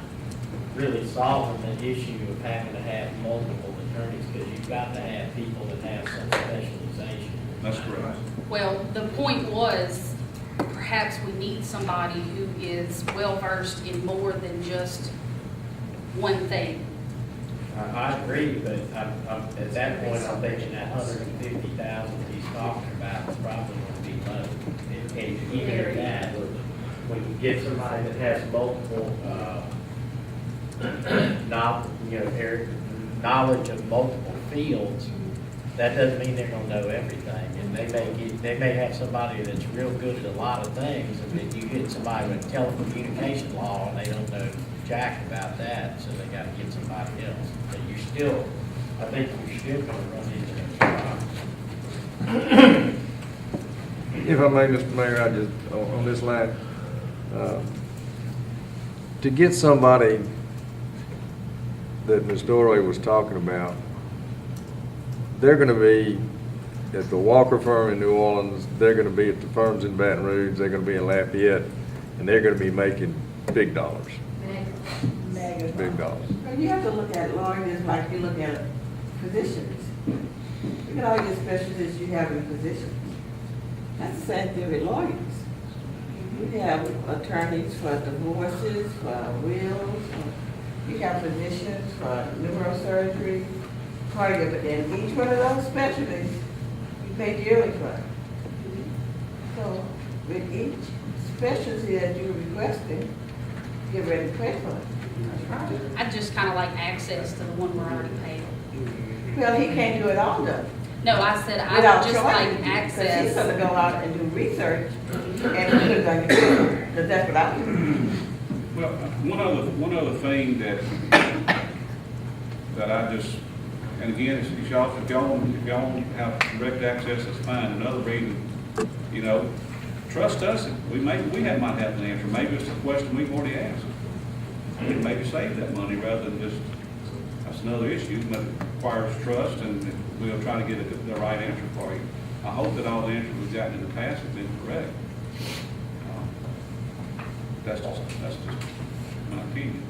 really solving the issue of having to have multiple attorneys, because you've got to have people that have some specialization. That's correct. Well, the point was, perhaps we need somebody who is well-versed in more than just one thing. I agree, but at that point, I'm thinking that $150,000 he's talking about is probably going to be low. And even at that, when you get somebody that has multiple, knowledge of multiple fields, that doesn't mean they're going to know everything. And they may have somebody that's real good at a lot of things, and then you get somebody with telecommunication law, and they don't know jack about that, so they got to get somebody else. But I think you're still going to run into that. If I may, Mr. Mayor, I just, on this line, to get somebody that Ms. Dorey was talking about, they're going to be at the Walker firm in New Orleans, they're going to be at the firms in Baton Rouge, they're going to be in Lafayette, and they're going to be making big dollars. Big dollars. You have to look at lawyers like you look at physicians. Look at all your specialties you have in physicians. That's the same thing with lawyers. We have attorneys for divorces, for wills, you have physicians for neurosurgery, cardio, but then each one of those specialties, you pay dearly for. So with each specialty that you're requesting, you're ready to pay for it. That's right. I'd just kind of like access to the one we're already paying. Well, he can't do it all though. No, I said I Without would just trying, like because he's access. gonna go out and do research and put it on your bill, because that's what I do. Well, one other thing that I just, and again, if y'all have direct access, that's fine. Another reason, you know, trust us. We might have an answer. Maybe it's a question we've already asked. We can maybe save that money rather than just, that's another issue, but it requires trust, and we'll try to get the right answer for you. I hope that all the answers we've gotten in the past have been correct. That's just my opinion.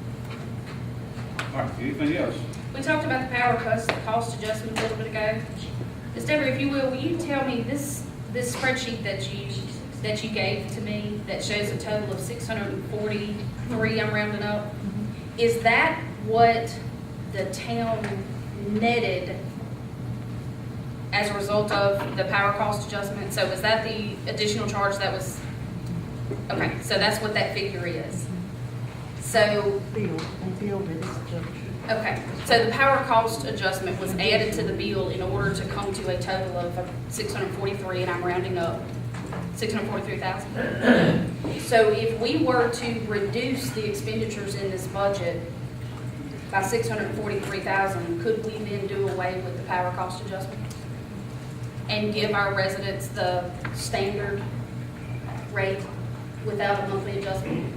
All right, anything else? We talked about the power cost adjustment a little bit ago. Ms. Deborah, if you will you tell me this spreadsheet that you gave to me that shows a total of 643, I'm rounding up, is that what the town netted as a result of the power cost adjustment? So was that the additional charge that was, okay, so that's what that figure is. So, Bill did this judge. okay, so the power cost adjustment was added to the bill in order to come to a total of 643, and I'm rounding up, 643,000. So if we were to reduce the expenditures in this budget by 643,000, could we then do away with the power cost adjustment? And give our residents the standard rate without a monthly adjustment?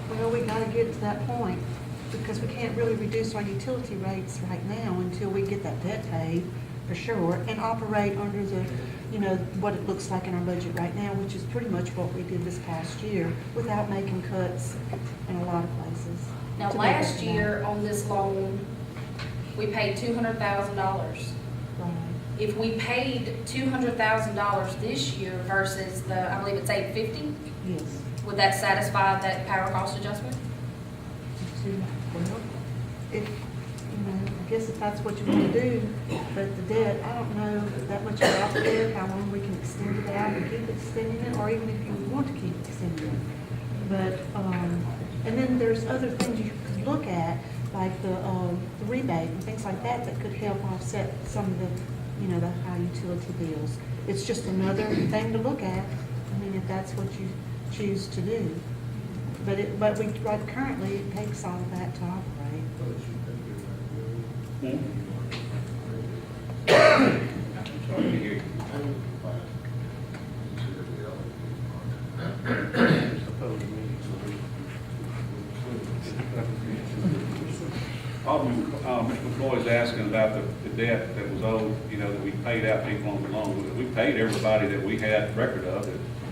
Well, we gotta get to that point, because we can't really reduce our utility rates right now until we get that debt paid, for sure, and operate under the, you know, what it looks like in our budget right now, which is pretty much what we did this past year, without making cuts in a lot of places. Now, to make last up year on this loan, we paid $200,000. that. Right. If we paid $200,000 this year versus the, I believe it's $850, Yes. would that satisfy that power cost adjustment? Well, if, you know, I guess if that's what you want to do, but the debt, I don't know that much about the debt, how long we can extend it out and keep extending it, or even if you want to keep extending it. But, and then there's other things you could look at, like the rebate and things like that, that could help offset some of the, you know, the high utility bills. It's just another thing to look at, I mean, if that's what you choose to do. But right currently, it takes all of that to operate. Sorry to hear you. Mr. McCoy is asking about the debt that was owed, you know, that we paid out people on the loan. We paid everybody that we had record of,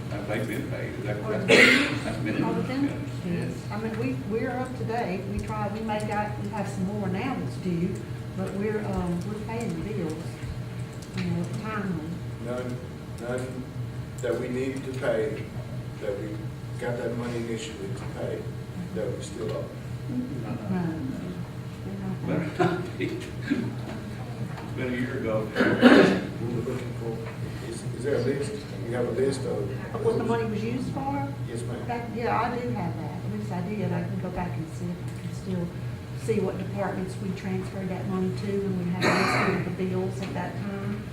that they've been paid. Is that correct? That's been. All of them? Yes. I mean, we're up to date. We have some more now that's due, but we're paying the bills, you know, timely. None that we needed to pay, that we got that money initially to pay, that we still owe. It's been a year ago. We were looking for, is there a list? You have a list of? What the money was used for? Yes, ma'am. Yeah, I do have that. At least I did. I can go back and see if I can still see what departments we transferred that money to, and we have a list of the bills at that time.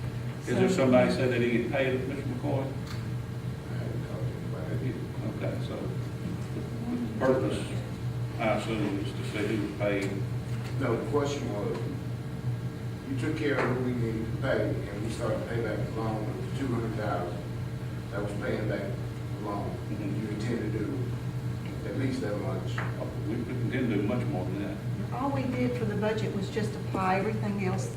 Is there So- somebody said that he get paid, Mr. McCoy? I haven't talked to anybody. Okay, so the purpose, I assume, is to see who was paid. No, the question was, you took care of what we needed to pay, and we started to pay back the loan with $200,000. That was paying back the loan. You intend to do at least that much. We didn't do much more than that. All we did for the budget was just apply everything else,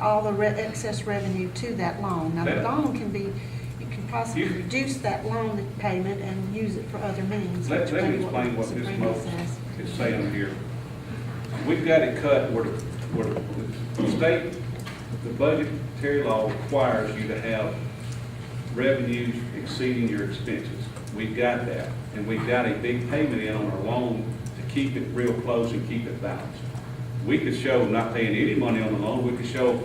all the excess revenue to that loan. Now, the loan can be, you can possibly reduce that loan payment and use it for other means. Let which me may explain what the Ms. Supreme Mose says. is saying here. We've got it cut where the state, the budgetary law requires you to have revenues exceeding your expenses. We've got that, and we've got a big payment in on our loan to keep it real close and keep it balanced. We could show not paying any money on the loan, we could show,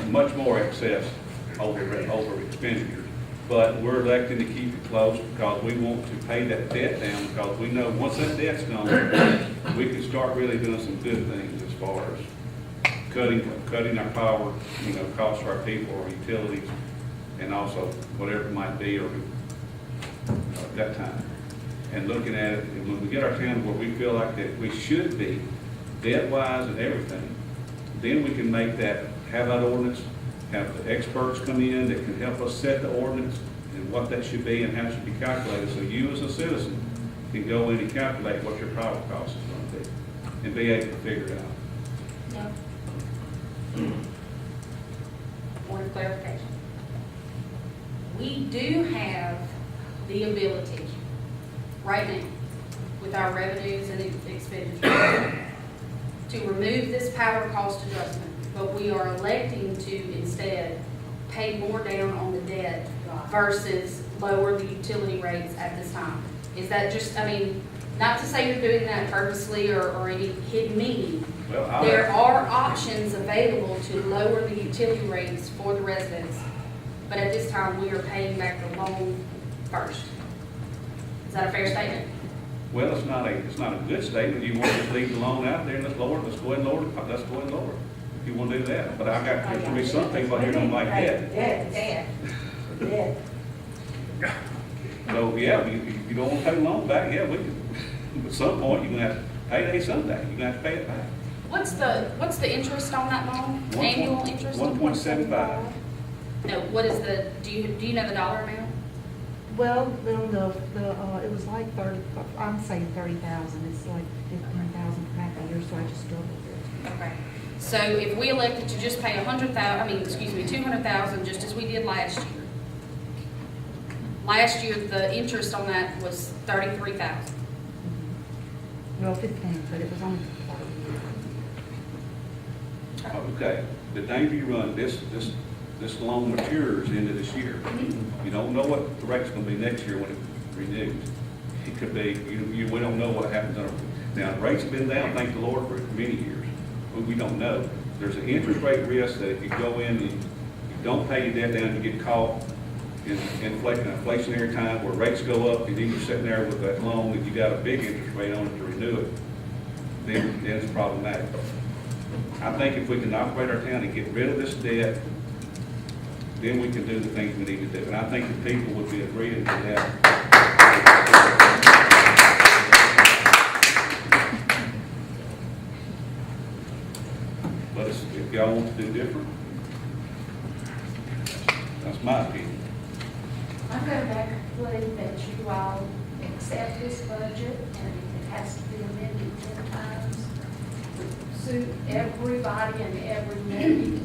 much more excess over expenditures. But we're electing to keep it close because we want to pay that debt down, because we know once that debt's gone, we can start really doing some good things as far as cutting our power, costs to our people or utilities, and also whatever it might be, or at that time. And looking at it, and when we get our town where we feel like that we should be, debt-wise and everything, then we can make that, have that ordinance, have the experts come in that can help us set the ordinance and what that should be and how it should be calculated. So you as a citizen can go in and calculate what your power cost is going to be and be able to figure it out. No. Point of clarification. We do have the ability right now with our revenues and expenditures to remove this power cost adjustment, but we are electing to instead pay more down on the debt versus lower the utility rates at this time. Is that just, not to say you're doing that purposely or any hidden meaning. Well, There are options available to lower the utility rates for the residents, but at this time, we are paying back the loan first. Is that a fair statement? Well, it's not a good statement. You want to just leave the loan out there and let's go ahead and lower it. If you want to do that, but there's going to be some people here don't like that. So, yeah, if you don't want to pay the loan back, yeah, we can. At some point, you're going to have to pay it someday. You're going to have to pay it back. What's the interest on that loan? Annual interest? 1.75. No, what is do you know the dollar amount? Well, it was like 30, I'm saying 30,000, it's like 15,000 per half a year, so I just doubled it. Okay. So if we elected to just pay 200,000, just as we did last year. Last year, the interest on that was 33,000. Well, 15, but it was only for 40 years. Okay, the danger you run, this loan matures into this year. You don't know what the rate's going to be next year when it renews. It could be, we don't know what happens. Now, rates have been down, thank the Lord, for many years. We don't know. There's an interest rate risk that if you go in and you don't pay your debt down, you get caught in an inflationary time where rates go up, and then you're sitting there with that loan and you got a big interest rate on it to renew it, then it's problematic. I think if we can operate our town and get rid of this debt, then we can do the things we need to do. And I think the people would be agreeing to that. But if y'all want to do different, that's my opinion. I'm going to believe that you all accept this budget, and if it has to be amended 10 times, to suit everybody and every need,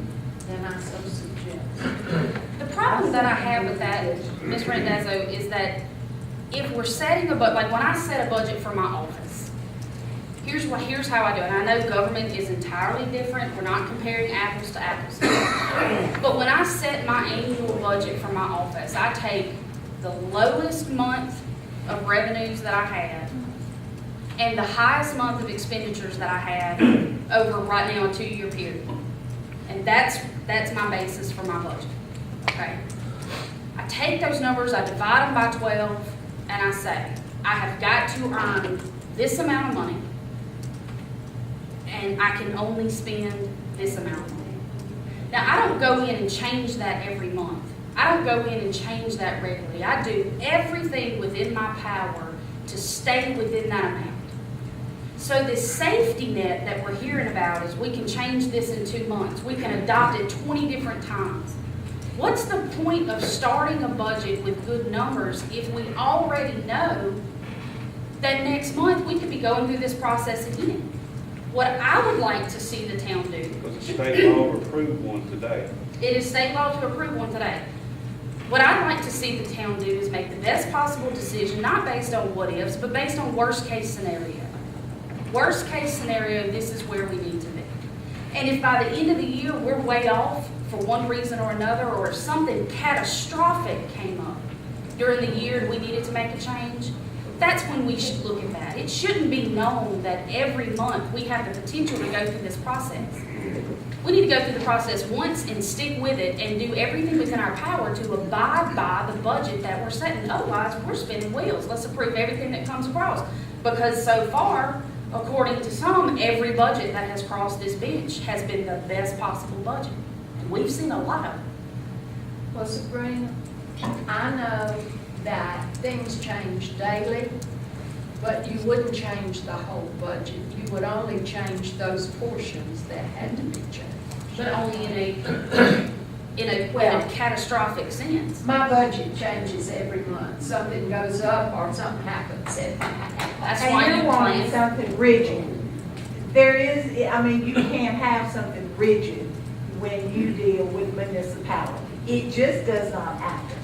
then I so suggest. The problem that I have with that, Ms. Randazzo, is that if we're setting a budget, like when I set a budget for my office, here's how I do it. I know government is entirely different. We're not comparing apples to apples. But when I set my annual budget for my office, I take the lowest month of revenues that I had and the highest month of expenditures that I had over right now a 2-year period. And that's my basis for my budget, okay? I take those numbers, I divide them by 12, and I say, I have got to earn this amount of money, and I can only spend this amount of money. Now, I don't go in and change that every month. I don't go in and change that regularly. I do everything within my power to stay within that amount. So this safety net that we're hearing about is we can change this in 2 months. We can adopt it 20 different times. What's the point of starting a budget with good numbers if we already know that next month we could be going through this process again? What I would like to see the town do. Because the state law approved one today. It is state law to approve one today. What I'd like to see the town do is make the best possible decision, not based on what ifs, but based on worst case scenario. Worst case scenario, this is where we need to be. And if by the end of the year we're way off for one reason or another, or if something catastrophic came up, during the year we needed to make a change, that's when we should look at that. It shouldn't be known that every month we have the potential to go through this process. We need to go through the process once and stick with it and do everything within our power to abide by the budget that we're setting. Otherwise, we're spinning wheels. Let's approve everything that comes across. Because so far, according to some, every budget that has crossed this bench has been the best possible budget. And we've seen a lot of it. Well, Sabrina, I know that things change daily, but you wouldn't change the whole budget. You would only change those portions that had to be changed. But only in a catastrophic sense. My budget changes every month. Something goes up or something happens every month. That's why And you you're wanting plan. something rigid. There is, I mean, you can't have something rigid when you deal with municipality. It just does not happen.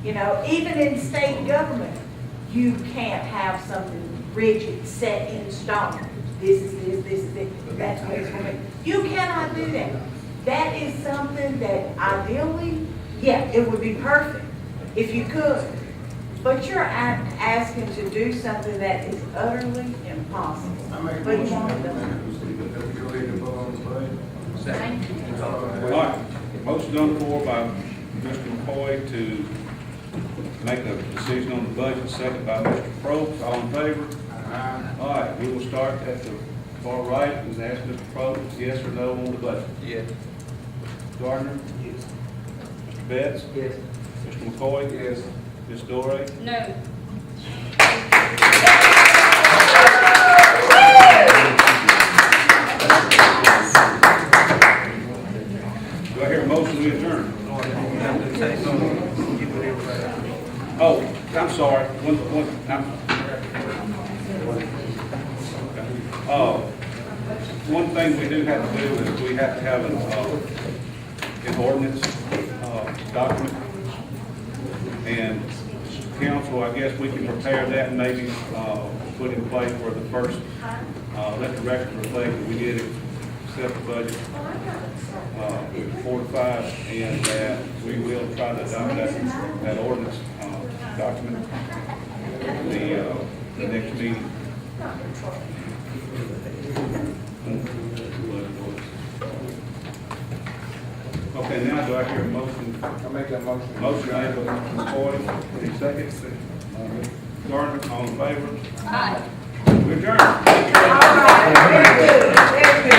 You know, even in state government, you can't have something rigid, set in stone. This is that's what it's going to be. You cannot do that. That is something that ideally, yeah, it would be perfect if you could. But you're asking to do something that is utterly impossible. But you want to. Thank you. All right, motion on the floor by Mr. McCoy to make a decision on the budget, second by Mr. Probst. All in favor? All right, we will start at the far right and ask Mr. Probst, yes or no on the budget. Yes. Mr. Gardner? Yes. Mr. Betts? Yes. Mr. McCoy? Yes. Ms. Doré? No. Do I hear a motion to adjourn? Oh, I'm sorry. One thing we do have to do is we have to have an ordinance document. And council, I guess we can prepare that and maybe put in place for the first, let the record reflect that we did accept the budget 4 to 5, and that we will try to adopt that ordinance document the next meeting. Okay, now do I hear a motion? I make that motion. Motion made by Mr. McCoy, any second? Gardner, all in favor? Aye. We adjourn. All right, very good, very good.